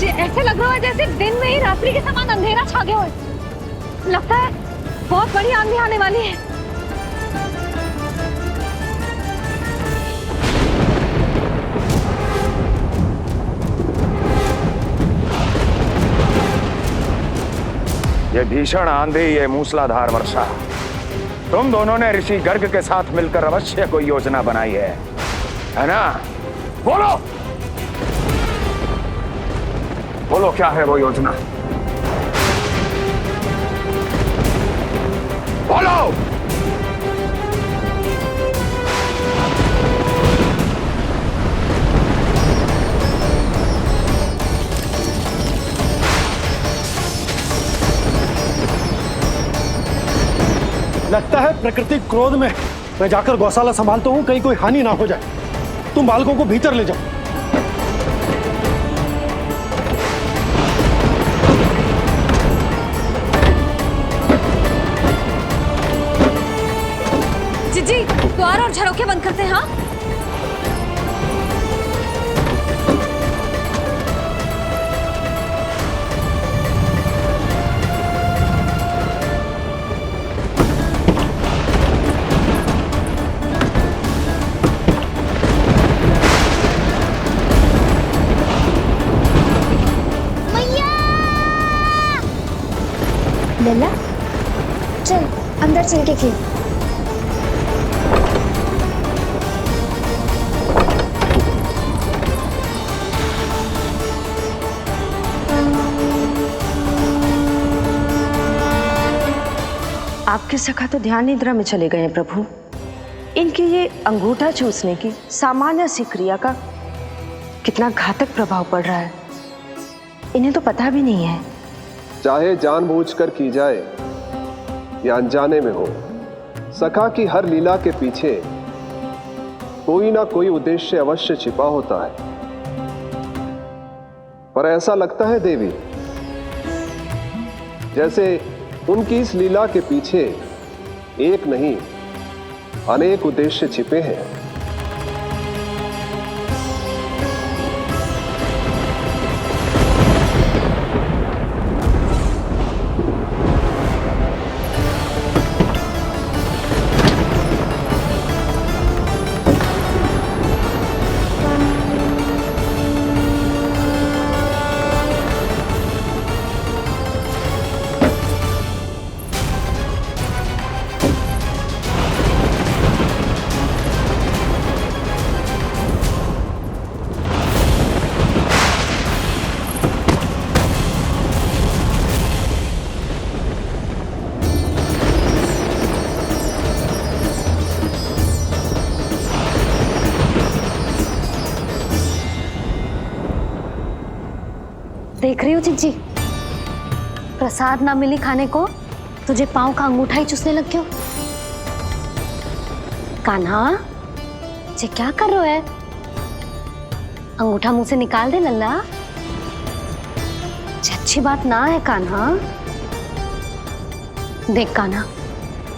ये ऐसे लग रहा है जैसे दिन में ही रात्रि के समान अंधेरा छा गया हो। लगता है बहुत बड़ी आंधी आने वाली है।
ये भीषण आंधी, ये मूसलाधार वर्षा, तुम दोनों ने ऋषि गर्ग के साथ मिलकर अवश्य कोई योजना बनाई है ना? बोलो बोलो, क्या है वो योजना? बोलो।
लगता है प्रकृति क्रोध में। मैं जाकर गौशाला संभालता हूँ, कहीं कोई हानि ना हो जाए। तुम बालकों को भीतर ले जाओ।
जी, द्वार और झरोखे बंद करते हैं। हाँ,
लल्ला, चल अंदर चल के खेल।
आपके सखा तो ध्यान निद्रा में चले गए हैं प्रभु। इनकी ये अंगूठा चूसने की सामान्य सी क्रिया का कितना घातक प्रभाव पड़ रहा है। इन्हें तो पता भी नहीं है।
चाहे जानबूझकर की जाए या अनजाने में हो, सखा की हर लीला के पीछे कोई ना कोई उद्देश्य अवश्य छिपा होता है। पर ऐसा लगता है देवी, जैसे उनकी इस लीला के पीछे एक नहीं अनेक उद्देश्य छिपे हैं।
देख रही हो चिज्जी, प्रसाद ना मिली खाने को, तुझे पांव का अंगूठा ही चूसने लग गयो। कान्हा, ये क्या कर रहे हो है? अंगूठा मुंह से निकाल दे लल्ला। ये अच्छी बात ना है कान्हा। देख कान्हा,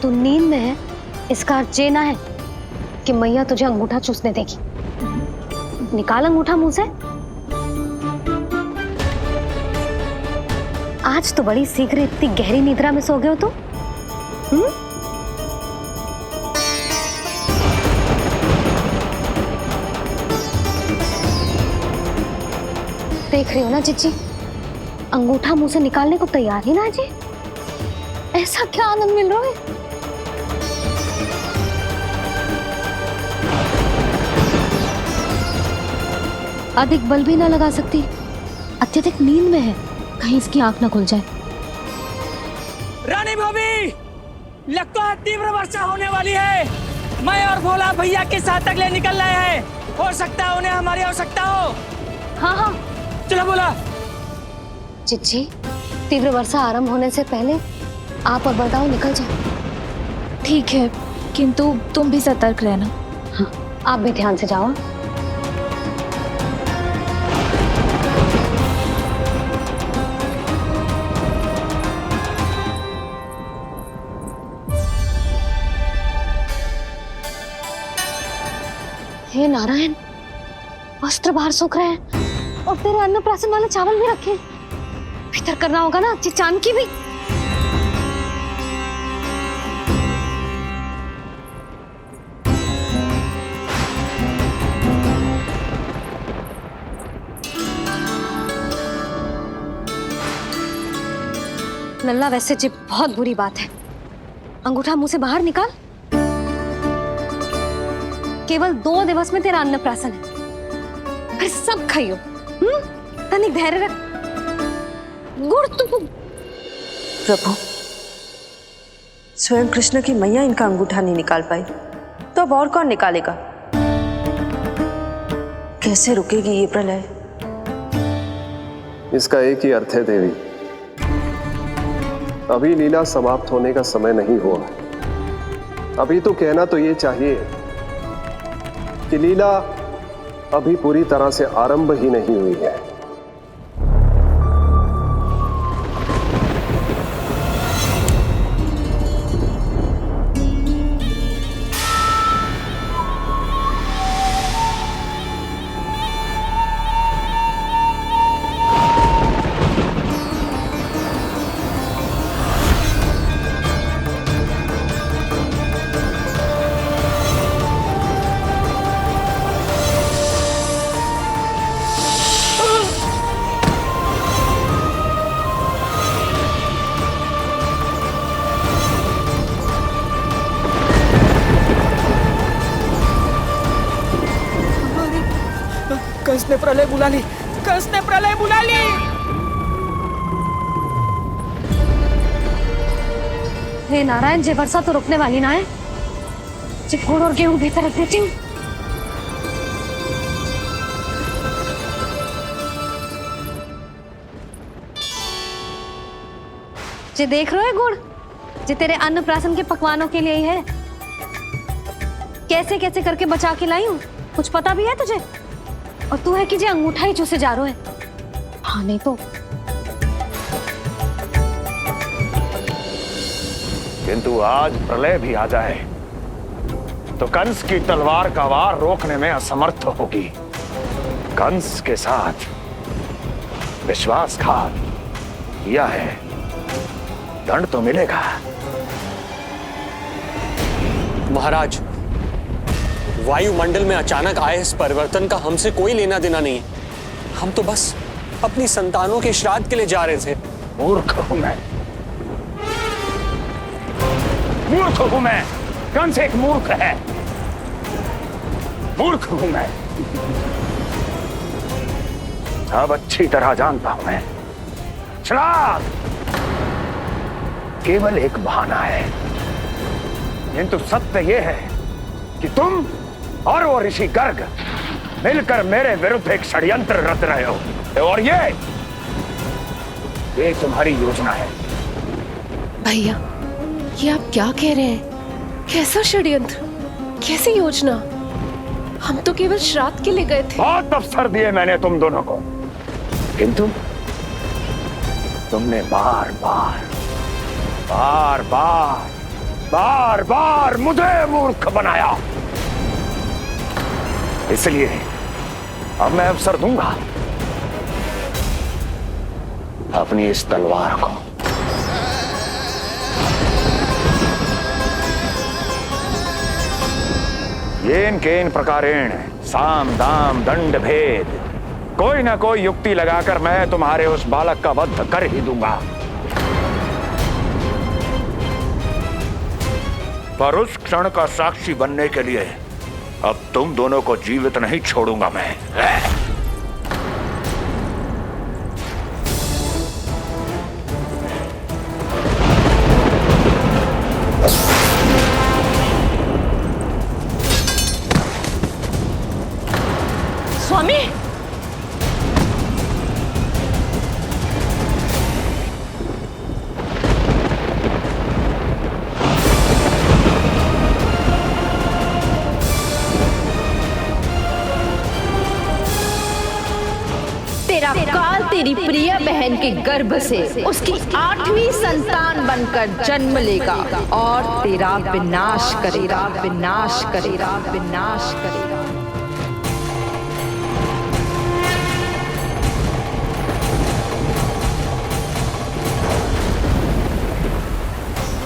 तू नींद में है, इसका अर्थ ये ना है कि मैया तुझे अंगूठा चूसने देगी। निकाल अंगूठा मुंह से। आज तो बड़ी शीघ्र इतनी गहरी निद्रा में सो गए हो तुम। देख रही हो ना चिच्ची, अंगूठा मुंह से निकालने को तैयार ही ना जी। ऐसा क्या आनंद मिल रहा है? अधिक बल भी ना लगा सकती, अत्यधिक नींद में है, कहीं इसकी आंख ना खुल जाए।
रानी भाभी, लगता है तीव्र वर्षा होने वाली है। मैं और भोला भैया के साथ तक ले निकल रहे हैं। हो सकता है उन्हें हमारी आवश्यकता हो।
हाँ हाँ,
चलो बोला।
चिच्ची, तीव्र वर्षा आरंभ होने से पहले आप और बरदाऊ निकल जाओ।
ठीक है, किंतु तुम भी सतर्क रहना।
हाँ, आप भी ध्यान से जाओ। हे नारायण, वस्त्र बाहर सूख रहे हैं और तेरे अन्नप्राशन वाले चावल भी रखे। भीतर करना होगा ना चांद की भी। लल्ला, वैसे जी बहुत बुरी बात है। अंगूठा मुंह से बाहर निकाल। केवल 2 दिवस में तेरा अन्नप्राशन है, फिर सब खाइयो। तनिक धैर्य रख। गुड़ तो
प्रभु, स्वयं कृष्ण की मैया इनका अंगूठा नहीं निकाल पाई, तो अब और कौन निकालेगा? कैसे रुकेगी ये प्रलय?
इसका एक ही अर्थ है देवी, अभी लीला समाप्त होने का समय नहीं हुआ है। अभी तो कहना तो ये चाहिए कि लीला अभी पूरी तरह से आरंभ ही नहीं हुई है।
कंस ने प्रलय बुला ली, कंस ने प्रलय बुला ली।
हे नारायण, ये वर्षा तो रुकने वाली ना है। गुड़ और गेहूं भीतर रख देती हूँ। जे देख रहे हो गुड़, जे तेरे अन्नप्राशन के पकवानों के लिए ही है। कैसे कैसे करके बचा के लाई हूँ, कुछ पता भी है तुझे? और तू है कि जे अंगूठा ही चूसे जा रहा है। हाँ नहीं तो।
किंतु आज प्रलय भी आ जाए तो कंस की तलवार का वार रोकने में असमर्थ होगी। कंस के साथ विश्वासघात किया है, दंड तो मिलेगा।
महाराज, वायुमंडल में अचानक आए इस परिवर्तन का हमसे कोई लेना देना नहीं है। हम तो बस अपनी संतानों के श्राद्ध के लिए जा रहे थे।
मूर्ख हूं मैं, मूर्ख हूं मैं। कंस एक मूर्ख है, मूर्ख हूं मैं। अब अच्छी तरह जानता हूं मैं, श्राद्ध केवल एक बहाना है। किंतु सत्य यह है कि तुम और वो ऋषि गर्ग मिलकर मेरे विरुद्ध एक षड्यंत्र रच रहे हो, और ये तुम्हारी योजना है।
भैया, ये आप क्या कह रहे हैं? कैसा षड्यंत्र, कैसी योजना? हम तो केवल श्राद्ध के लिए गए थे।
बहुत अवसर दिए मैंने तुम दोनों को, किंतु तुमने बार बार मुझे मूर्ख बनाया। इसलिए अब मैं अवसर दूंगा अपनी इस तलवार को। येन केन प्रकारेण साम दाम दंड भेद, कोई ना कोई युक्ति लगाकर मैं तुम्हारे उस बालक का वध कर ही दूंगा। पर उस क्षण का साक्षी बनने के लिए अब तुम दोनों को जीवित नहीं छोड़ूंगा मैं।
स्वामी,
तेरा काल तेरी प्रिय बहन के गर्भ से उसकी 8वीं संतान बनकर जन्म लेगा और तेरा विनाश करेगा, विनाश करेगा, विनाश करेगा।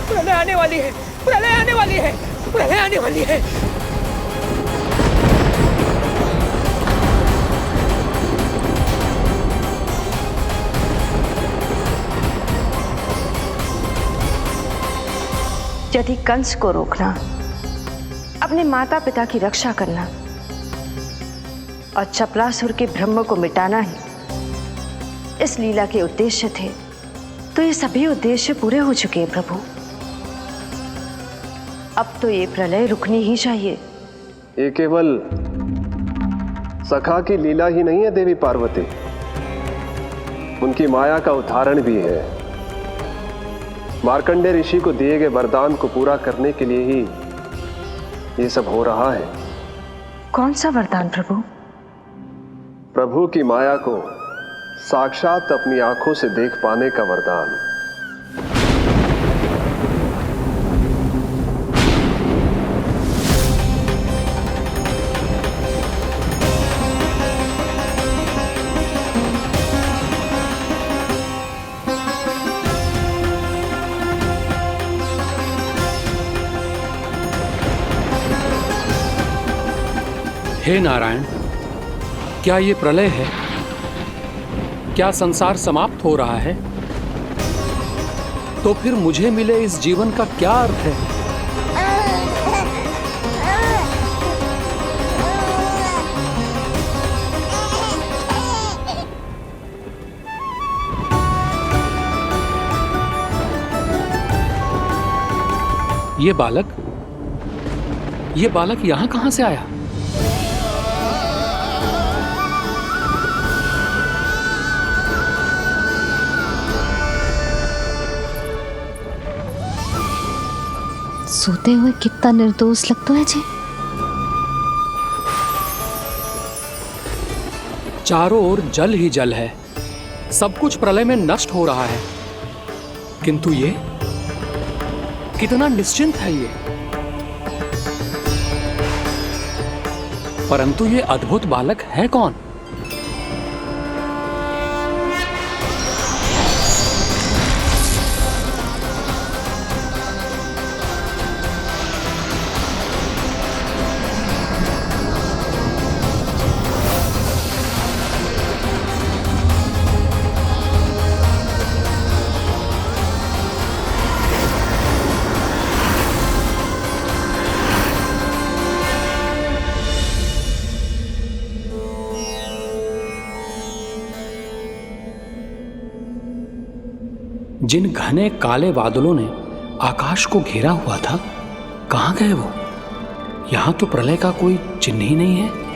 प्रलय आने वाली है, प्रलय आने वाली है, प्रलय आने वाली है।
यदि कंस को रोकना, अपने माता पिता की रक्षा करना और चपलासुर के ब्रह्म को मिटाना ही इस लीला के उद्देश्य थे, तो ये सभी उद्देश्य पूरे हो चुके हैं प्रभु। अब तो ये प्रलय रुकनी ही चाहिए।
ये केवल सखा की लीला ही नहीं है देवी पार्वती, उनकी माया का उदाहरण भी है। मार्कंडेय ऋषि को दिए गए वरदान को पूरा करने के लिए ही ये सब हो रहा है।
कौन सा वरदान प्रभु?
प्रभु की माया को साक्षात अपनी आंखों से देख पाने का वरदान।
हे नारायण, क्या ये प्रलय है? क्या संसार समाप्त हो रहा है? तो फिर मुझे मिले इस जीवन का क्या अर्थ है? ये बालक यहां कहां से आया?
सोते हुए कितना निर्दोष लगता है जी।
चारों ओर जल ही जल है, सब कुछ प्रलय में नष्ट हो रहा है, किंतु ये कितना निश्चिंत है ये। परंतु ये अद्भुत बालक है कौन? जिन घने काले बादलों ने आकाश को घेरा हुआ था, कहां गए वो? यहां तो प्रलय का कोई चिन्ह ही नहीं है।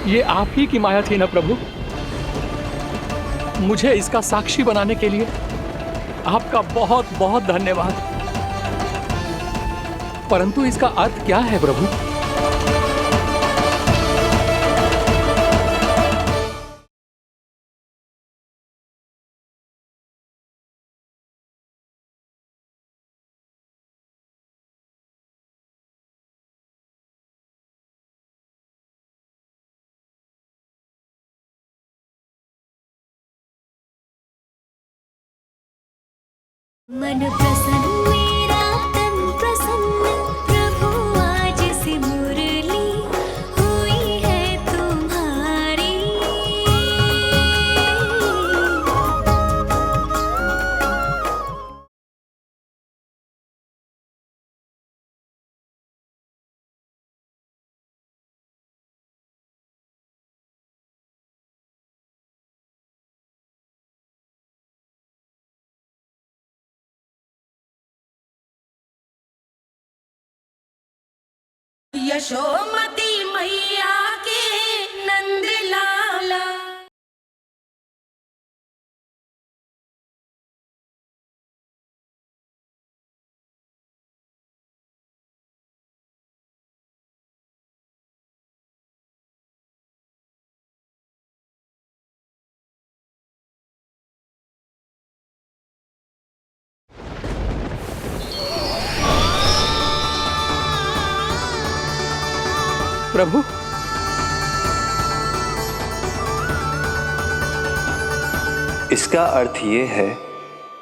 ये आप ही की माया थी ना प्रभु? मुझे इसका साक्षी बनाने के लिए आपका बहुत बहुत धन्यवाद। परंतु इसका अर्थ क्या है प्रभु?
मन प्रसन्न मेरा तन प्रसन्न, प्रभु आज से मुरली हुई है तुम्हारी। यशोमती मैया के नंद लाला।
प्रभु,
इसका अर्थ ये है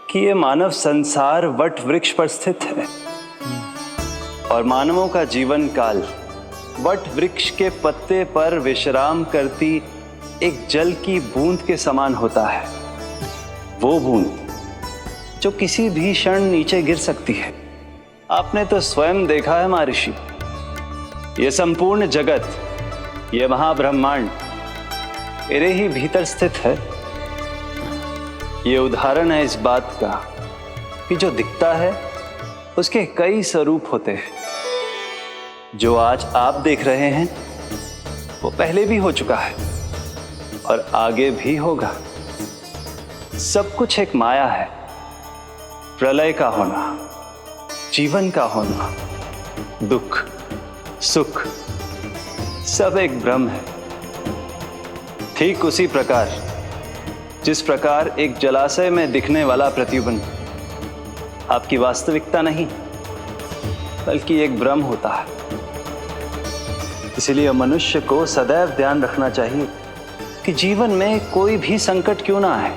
कि ये मानव संसार वट वृक्ष पर स्थित है और मानवों का जीवन काल वट वृक्ष के पत्ते पर विश्राम करती एक जल की बूंद के समान होता है। वो बूंद जो किसी भी क्षण नीचे गिर सकती है। आपने तो स्वयं देखा है महर्षि, ये संपूर्ण जगत, ये महाब्रह्मांड मेरे ही भीतर स्थित है। ये उदाहरण है इस बात का कि जो दिखता है उसके कई स्वरूप होते हैं। जो आज आप देख रहे हैं वो पहले भी हो चुका है और आगे भी होगा। सब कुछ एक माया है। प्रलय का होना, जीवन का होना, दुख सुख सब एक भ्रम है। ठीक उसी प्रकार जिस प्रकार एक जलाशय में दिखने वाला प्रतिबिंब आपकी वास्तविकता नहीं बल्कि एक भ्रम होता है। इसलिए मनुष्य को सदैव ध्यान रखना चाहिए कि जीवन में कोई भी संकट क्यों ना आए,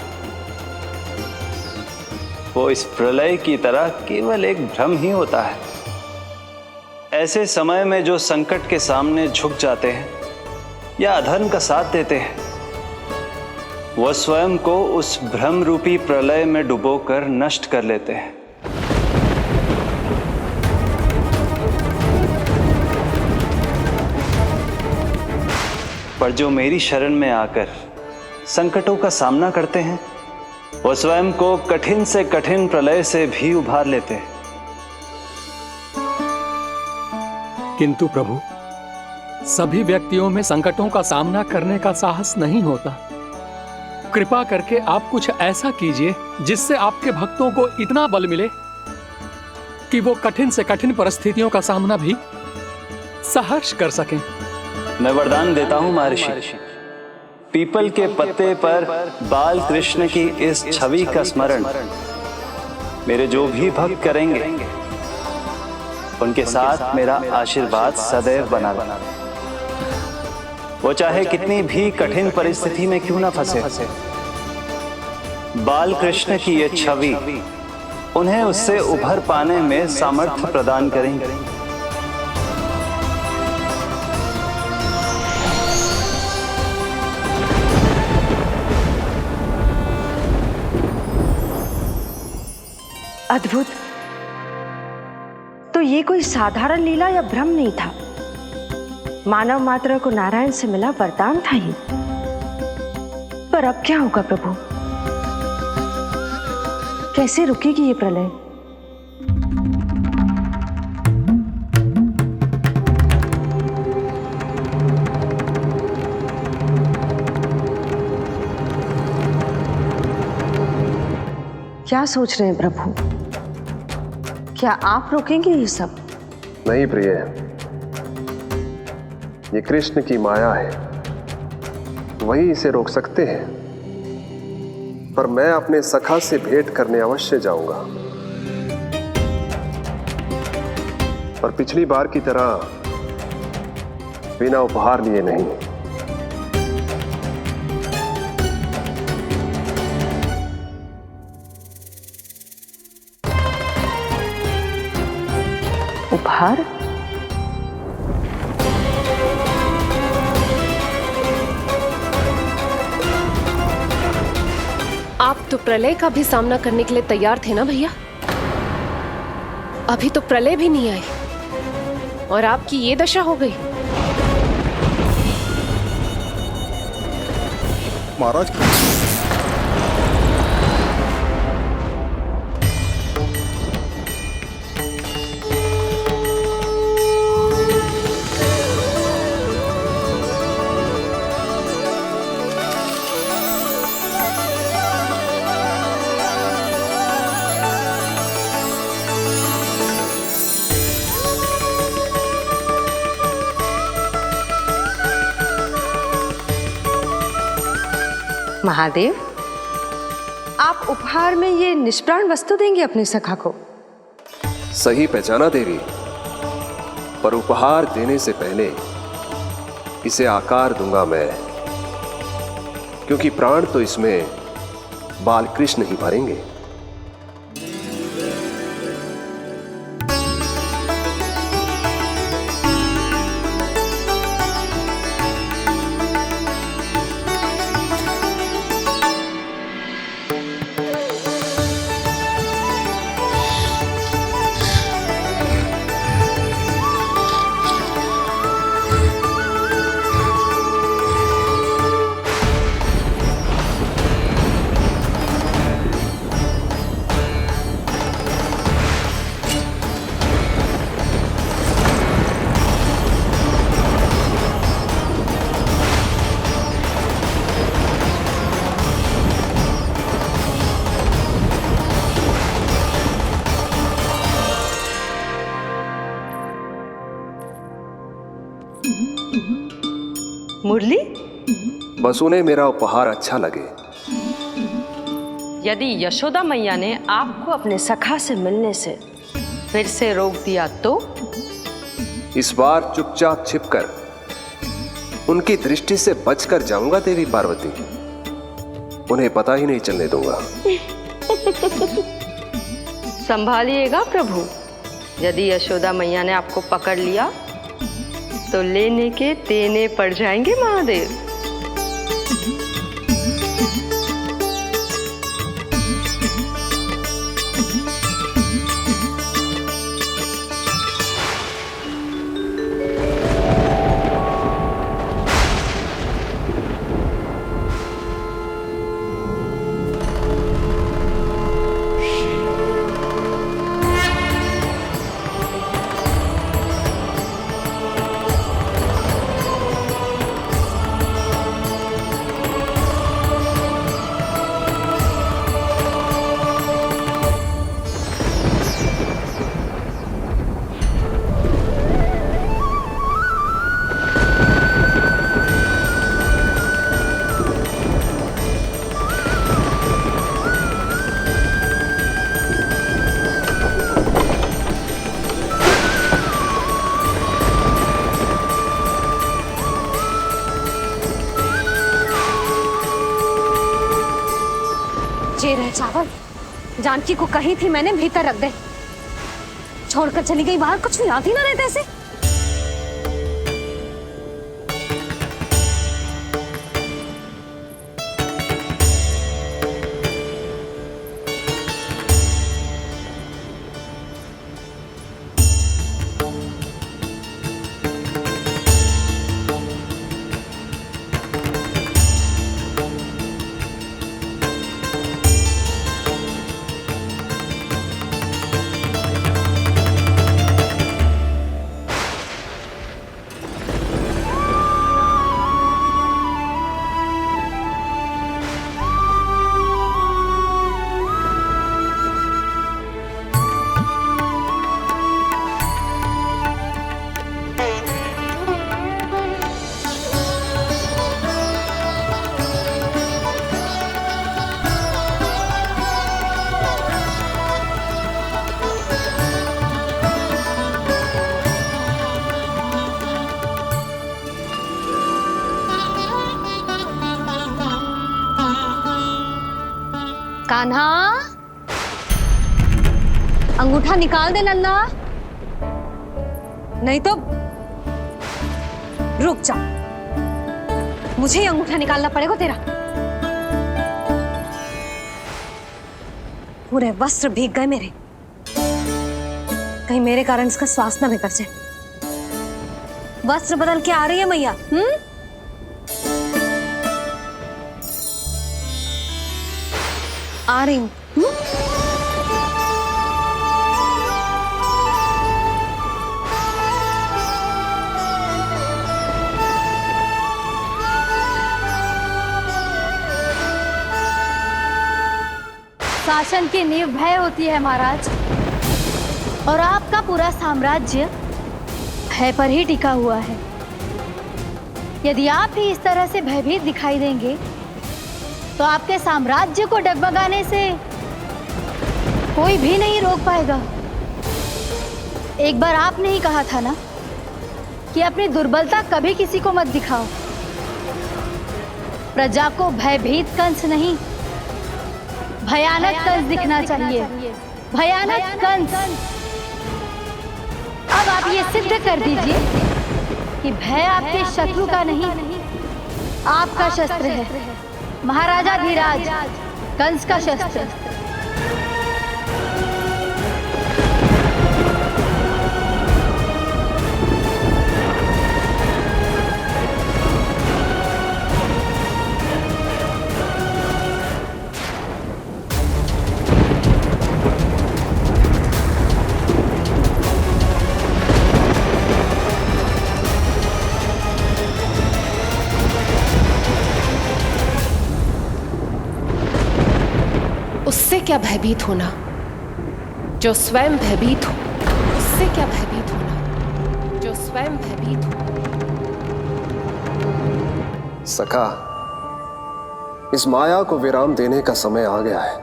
वो इस प्रलय की तरह केवल एक भ्रम ही होता है। ऐसे समय में जो संकट के सामने झुक जाते हैं या अधर्म का साथ देते हैं, वह स्वयं को उस भ्रम रूपी प्रलय में डुबोकर नष्ट कर लेते हैं। पर जो मेरी शरण में आकर संकटों का सामना करते हैं, वो स्वयं को कठिन से कठिन प्रलय से भी उभार लेते हैं।
किंतु प्रभु, सभी व्यक्तियों में संकटों का सामना करने का साहस नहीं होता। कृपा करके आप कुछ ऐसा कीजिए जिससे आपके भक्तों को इतना बल मिले कि वो कठिन से कठिन परिस्थितियों का सामना भी सहर्ष कर सकें।
मैं वरदान देता हूं महर्षि, पीपल के पत्ते पर बाल कृष्ण की इस छवि का स्मरण मेरे जो भी भक्त करेंगे उनके साथ मेरा आशीर्वाद सदैव बना रहे। वो चाहे कितनी भी कठिन परिस्थिति में क्यों ना फंसे, बाल कृष्ण की ये छवि उन्हें उससे उभर पाने में सामर्थ्य प्रदान करेंगे।
अद्भुत। तो ये कोई साधारण लीला या भ्रम नहीं था, मानव मात्र को नारायण से मिला वरदान था ही। पर अब क्या होगा प्रभु? कैसे रुकेगी ये प्रलय? क्या सोच रहे हैं प्रभु? क्या आप रोकेंगे ये सब?
नहीं प्रिय, ये कृष्ण की माया है, वही इसे रोक सकते हैं। पर मैं अपने सखा से भेंट करने अवश्य जाऊंगा। पर पिछली बार की तरह बिना उपहार लिए नहीं।
उपहार?
आप तो प्रलय का भी सामना करने के लिए तैयार थे ना भैया? अभी तो प्रलय भी नहीं आई और आपकी ये दशा हो गई।
महाराज,
महादेव, आप उपहार में ये निष्प्राण वस्तु देंगे अपने सखा को?
सही पहचाना देवी, पर उपहार देने से पहले इसे आकार दूंगा मैं, क्योंकि प्राण तो इसमें बाल कृष्ण ही भरेंगे।
मुरली?
बस उन्हें मेरा उपहार अच्छा लगे।
यदि यशोदा मैया ने आपको अपने सखा से मिलने से फिर से रोक दिया तो?
इस बार चुपचाप छिपकर उनकी दृष्टि से बचकर जाऊंगा देवी पार्वती, उन्हें पता ही नहीं चलने दूंगा।
संभालिएगा प्रभु, यदि यशोदा मैया ने आपको पकड़ लिया तो लेने के देने पड़ जाएंगे महादेव।
जानकी को कही थी मैंने भीतर रख दे, छोड़कर चली गई बाहर, कुछ याद ही ना रहते ऐसे। कान्हा, अंगूठा निकाल दे लल्ला, नहीं तो रुक जा, मुझे ही अंगूठा निकालना पड़ेगा तेरा। पूरे वस्त्र भीग गए मेरे, कहीं मेरे कारण इसका श्वास ना बिगड़ जाए। वस्त्र बदल के आ रही है मैया। आ रही हूँ।
शासन की नींव भय होती है महाराज, और आपका पूरा साम्राज्य भय पर ही टिका हुआ है। यदि आप ही इस तरह से भयभीत दिखाई देंगे तो आपके साम्राज्य को डगमगाने से कोई भी नहीं रोक पाएगा। एक बार आपने ही कहा था ना कि अपनी दुर्बलता कभी किसी को मत दिखाओ। प्रजा को भयभीत कंस नहीं, भयानक कंस दिखना चाहिए, भयानक कंस। अब आप ये सिद्ध कर दीजिए कि भय आपके शत्रु का नहीं, आपका शस्त्र है। महाराजा धीराज, कंस का शस्त्र।
उससे क्या भयभीत होना, जो स्वयं भयभीत हो। उससे क्या भयभीत होना, जो स्वयं भयभीत हो।
सखा, इस माया को विराम देने का समय आ गया है।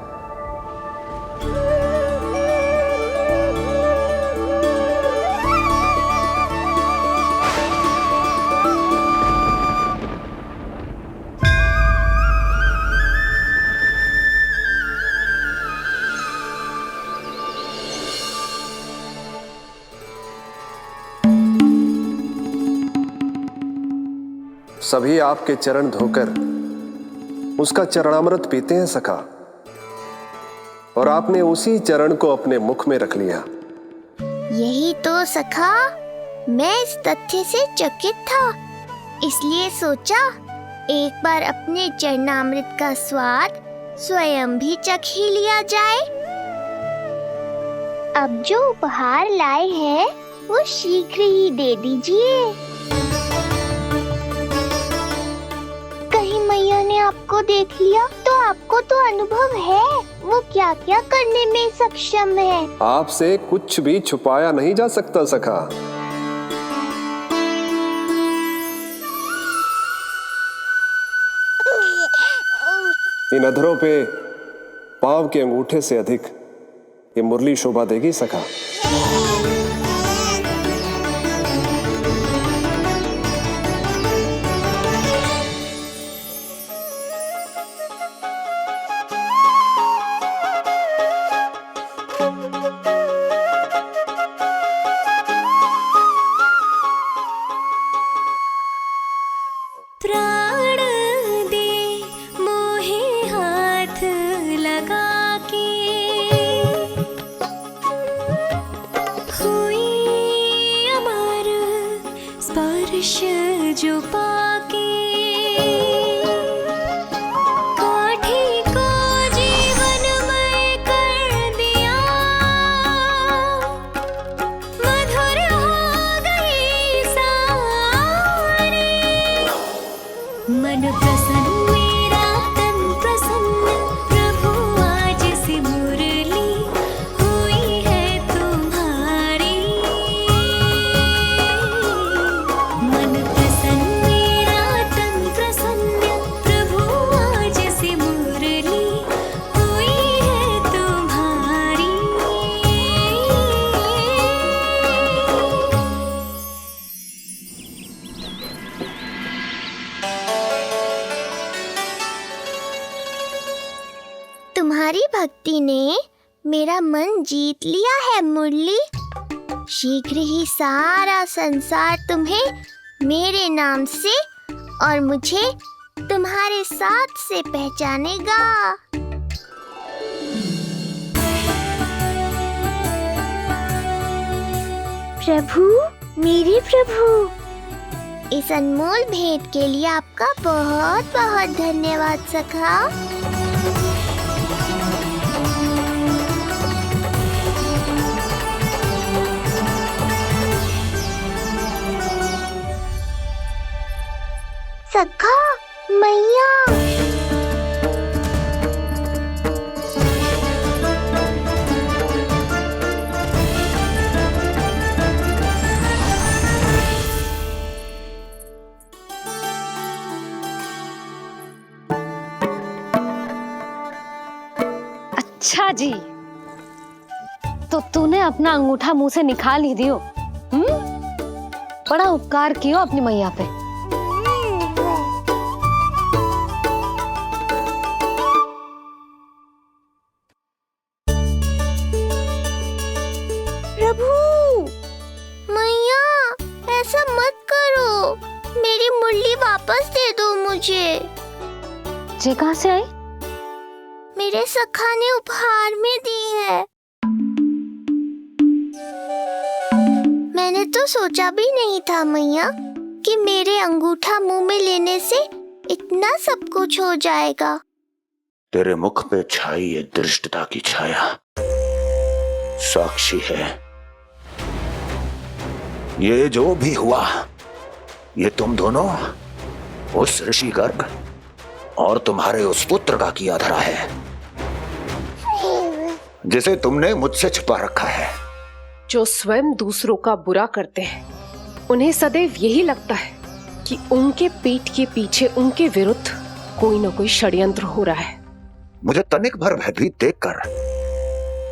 सभी आपके चरण धोकर उसका चरणामृत पीते हैं सखा, और आपने उसी चरण को अपने मुख में रख लिया।
यही तो सखा, मैं इस तथ्य से चकित था, इसलिए सोचा एक बार अपने चरणामृत का स्वाद स्वयं भी चख ही लिया जाए। अब जो उपहार लाए हैं वो शीघ्र ही दे दीजिए। कहीं मैया ने आपको देख लिया तो आपको तो अनुभव है वो क्या क्या करने में सक्षम है।
आपसे कुछ भी छुपाया नहीं जा सकता सखा। इन अधरों पे पांव के अंगूठे से अधिक ये मुरली शोभा देगी सखा।
स्पर्श जो पाके काठी को जीवनमय कर दिया, मधुर हो गई सारी। मन प्रसन्न मेरा तन प्रसन्न, प्रभु आज से मुरली हुई है तुम्हारी। मन प्रसन्न मेरा तन प्रसन्न, प्रभु आज से मुरली हुई है तुम्हारी।
तुम्हारी भक्ति ने मेरा मन जीत लिया है मुरली। शीघ्र ही सारा संसार तुम्हें मेरे नाम से और मुझे तुम्हारे साथ से पहचानेगा। प्रभु, मेरे प्रभु, इस अनमोल भेंट के लिए आपका बहुत बहुत धन्यवाद सखा। सखा, मैया।
अच्छा जी, तो तूने अपना अंगूठा मुंह से निकाल ही दियो। बड़ा उपकार कियो अपनी मैया पे।
प्रभु, मैया, ऐसा मत करो। मेरी मुरली वापस दे दो मुझे।
ये कहाँ से आई?
मेरे सखा ने उपहार में दी है। मैंने तो सोचा भी नहीं था मैया कि मेरे अंगूठा मुंह में लेने से इतना सब कुछ हो जाएगा।
तेरे मुख पे छाई ये दृष्टता की छाया साक्षी है। ये जो भी हुआ, ये तुम दोनों, उस ऋषि गर्ग और तुम्हारे उस पुत्र का किया धरा है, जिसे तुमने मुझसे छुपा रखा है।
जो स्वयं दूसरों का बुरा करते हैं, उन्हें सदैव यही लगता है कि उनके पीठ के पीछे उनके विरुद्ध कोई न कोई षड्यंत्र हो रहा है।
मुझे तनिक भर भयभीत देखकर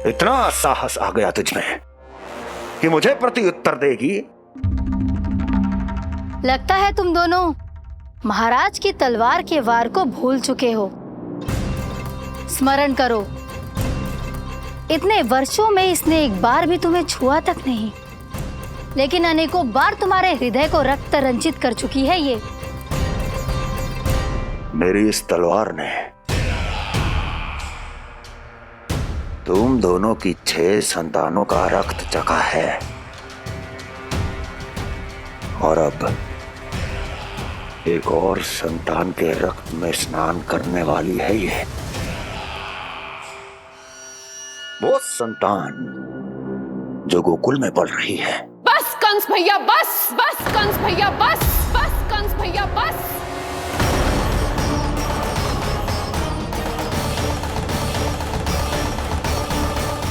इतना साहस आ गया तुझमें कि मुझे प्रति उत्तर देगी।
लगता है तुम दोनों महाराज की तलवार के वार को भूल चुके हो। स्मरण करो, इतने वर्षों में इसने एक बार भी तुम्हें छुआ तक नहीं, लेकिन अनेकों बार तुम्हारे हृदय को रक्त रंजित कर चुकी है ये।
मेरी इस तलवार ने तुम दोनों की 6 संतानों का रक्त चखा है, और अब एक और संतान के रक्त में स्नान करने वाली है ये। वो संतान जो गोकुल में पल रही है।
बस कंस भैया, बस बस कंस भैया, बस बस कंस भैया, बस।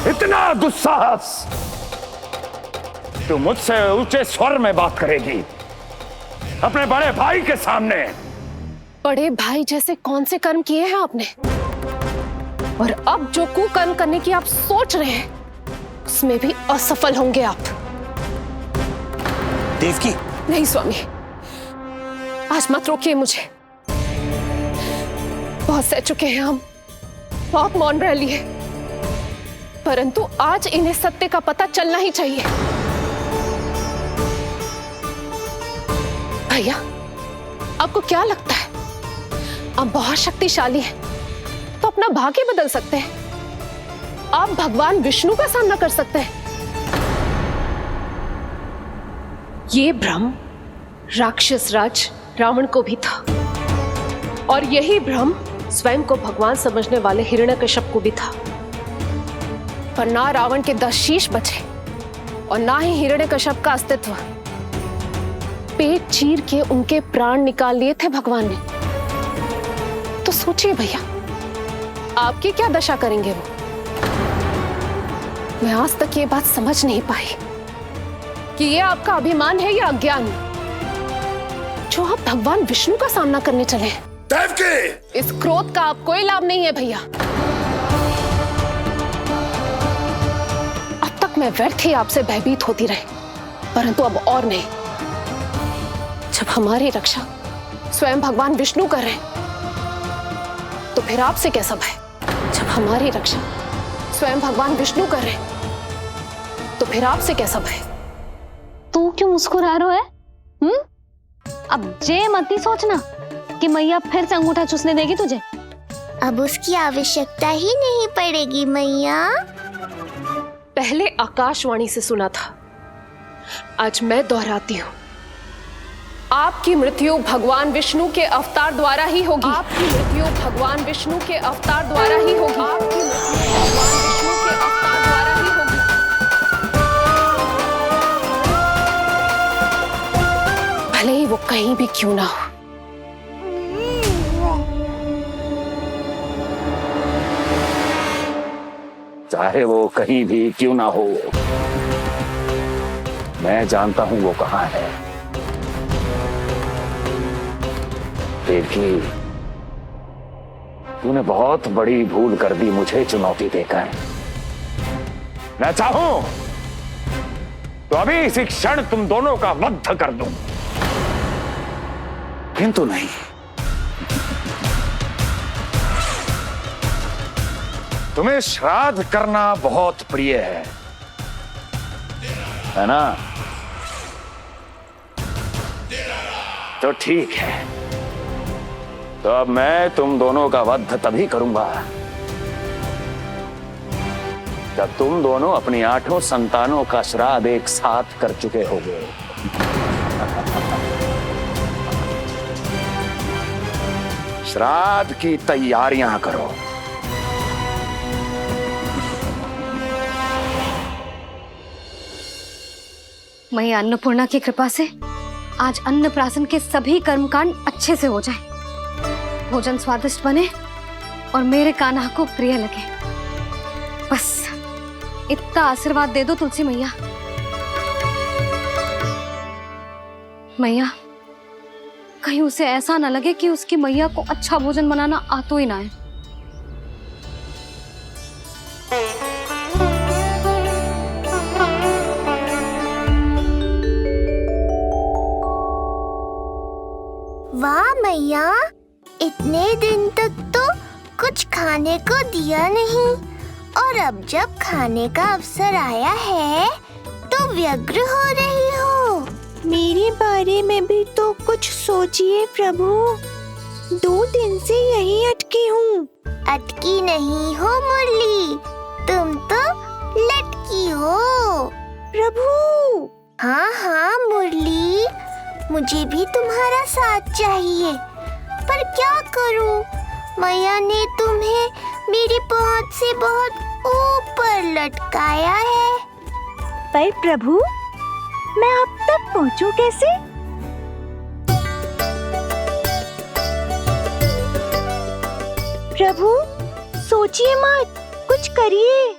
इतना दुस्साहस! तू मुझसे ऊंचे स्वर में बात करेगी अपने बड़े भाई के सामने?
बड़े भाई जैसे कौन से कर्म किए हैं आपने? और अब जो कुकर्म करने की आप सोच रहे हैं, उसमें भी असफल होंगे आप।
देवकी,
नहीं स्वामी, आज मत रोकिए मुझे। बहुत सह चुके हैं हम, बहुत मौन रह लिए, परंतु आज इन्हें सत्य का पता चलना ही चाहिए। भैया, आपको क्या लगता है आप बहुत शक्तिशाली हैं, तो अपना भाग्य बदल सकते हैं? आप भगवान विष्णु का सामना कर सकते हैं। ये भ्रम राक्षस राज रावण को भी था, और यही भ्रम स्वयं को भगवान समझने वाले हिरण्यकश्यप को भी था। पर ना रावण के 10 शीश बचे और ना ही हिरण्यकश्यप का अस्तित्व। पेट चीर के उनके प्राण निकाल लिए थे भगवान ने। तो सोचिए भैया, आपकी क्या दशा करेंगे वो? मैं आज तक ये बात समझ नहीं पाई कि ये आपका अभिमान है या अज्ञान, जो आप भगवान विष्णु का सामना करने चले हैं। देवकी! इस क्रोध का आप कोई लाभ नहीं है भैया। अब तक मैं व्यर्थ ही आपसे भयभीत होती रही, परंतु अब और नहीं। जब हमारी रक्षा स्वयं भगवान विष्णु कर रहे हैं, तो फिर आपसे कैसा भय? जब हमारी रक्षा स्वयं भगवान विष्णु कर रहे हैं, तो फिर आपसे कैसा भय?
तू क्यों मुस्कुरा रहा है? अब जे मत ही सोचना कि मैया फिर से अंगूठा चूसने देगी तुझे।
अब उसकी आवश्यकता ही नहीं पड़ेगी मैया।
पहले आकाशवाणी से सुना था, आज मैं दोहराती हूँ। आपकी मृत्यु भगवान विष्णु के अवतार द्वारा ही होगी। आपकी मृत्यु भगवान विष्णु के अवतार द्वारा ही होगी। आपकी मृत्यु भगवान विष्णु के अवतार द्वारा ही होगी। भले ही वो कहीं भी क्यों ना हो।
चाहे वो कहीं भी क्यों ना हो, मैं जानता हूं वो कहां है। देवकी, तूने बहुत बड़ी भूल कर दी मुझे चुनौती देकर। मैं चाहूं तो अभी इसी क्षण तुम दोनों का वध कर दूं, किंतु नहीं। तुम्हें श्राद्ध करना बहुत प्रिय है ना? तो ठीक है, तो अब मैं तुम दोनों का वध तभी करूंगा जब तुम दोनों अपनी 8 संतानों का श्राद्ध एक साथ कर चुके होगे। श्राद्ध की तैयारियां करो।
मैया अन्नपूर्णा की कृपा से आज अन्नप्राशन के सभी कर्मकांड अच्छे से हो जाए, भोजन स्वादिष्ट बने और मेरे कान्हा को प्रिय लगे। बस इतना आशीर्वाद दे दो तुलसी मैया। मैया, कहीं उसे ऐसा ना लगे कि उसकी मैया को अच्छा भोजन बनाना आतो ही ना है।
वाह मैया, इतने दिन तक तो कुछ खाने को दिया नहीं, और अब जब खाने का अवसर आया है तो व्यग्र हो रही हो।
मेरे बारे में भी तो कुछ सोचिए प्रभु। 2 दिन से यहीं अटकी हूँ।
अटकी नहीं हो मुरली, तुम तो लटकी हो
प्रभु।
हाँ हाँ मुरली, मुझे भी तुम्हारा साथ चाहिए, पर क्या करूं? मैया ने तुम्हें मेरी पहुंच से बहुत ऊपर लटकाया है।
पर प्रभु, मैं अब तक पहुंचूं कैसे? प्रभु, सोचिए मत, कुछ करिए।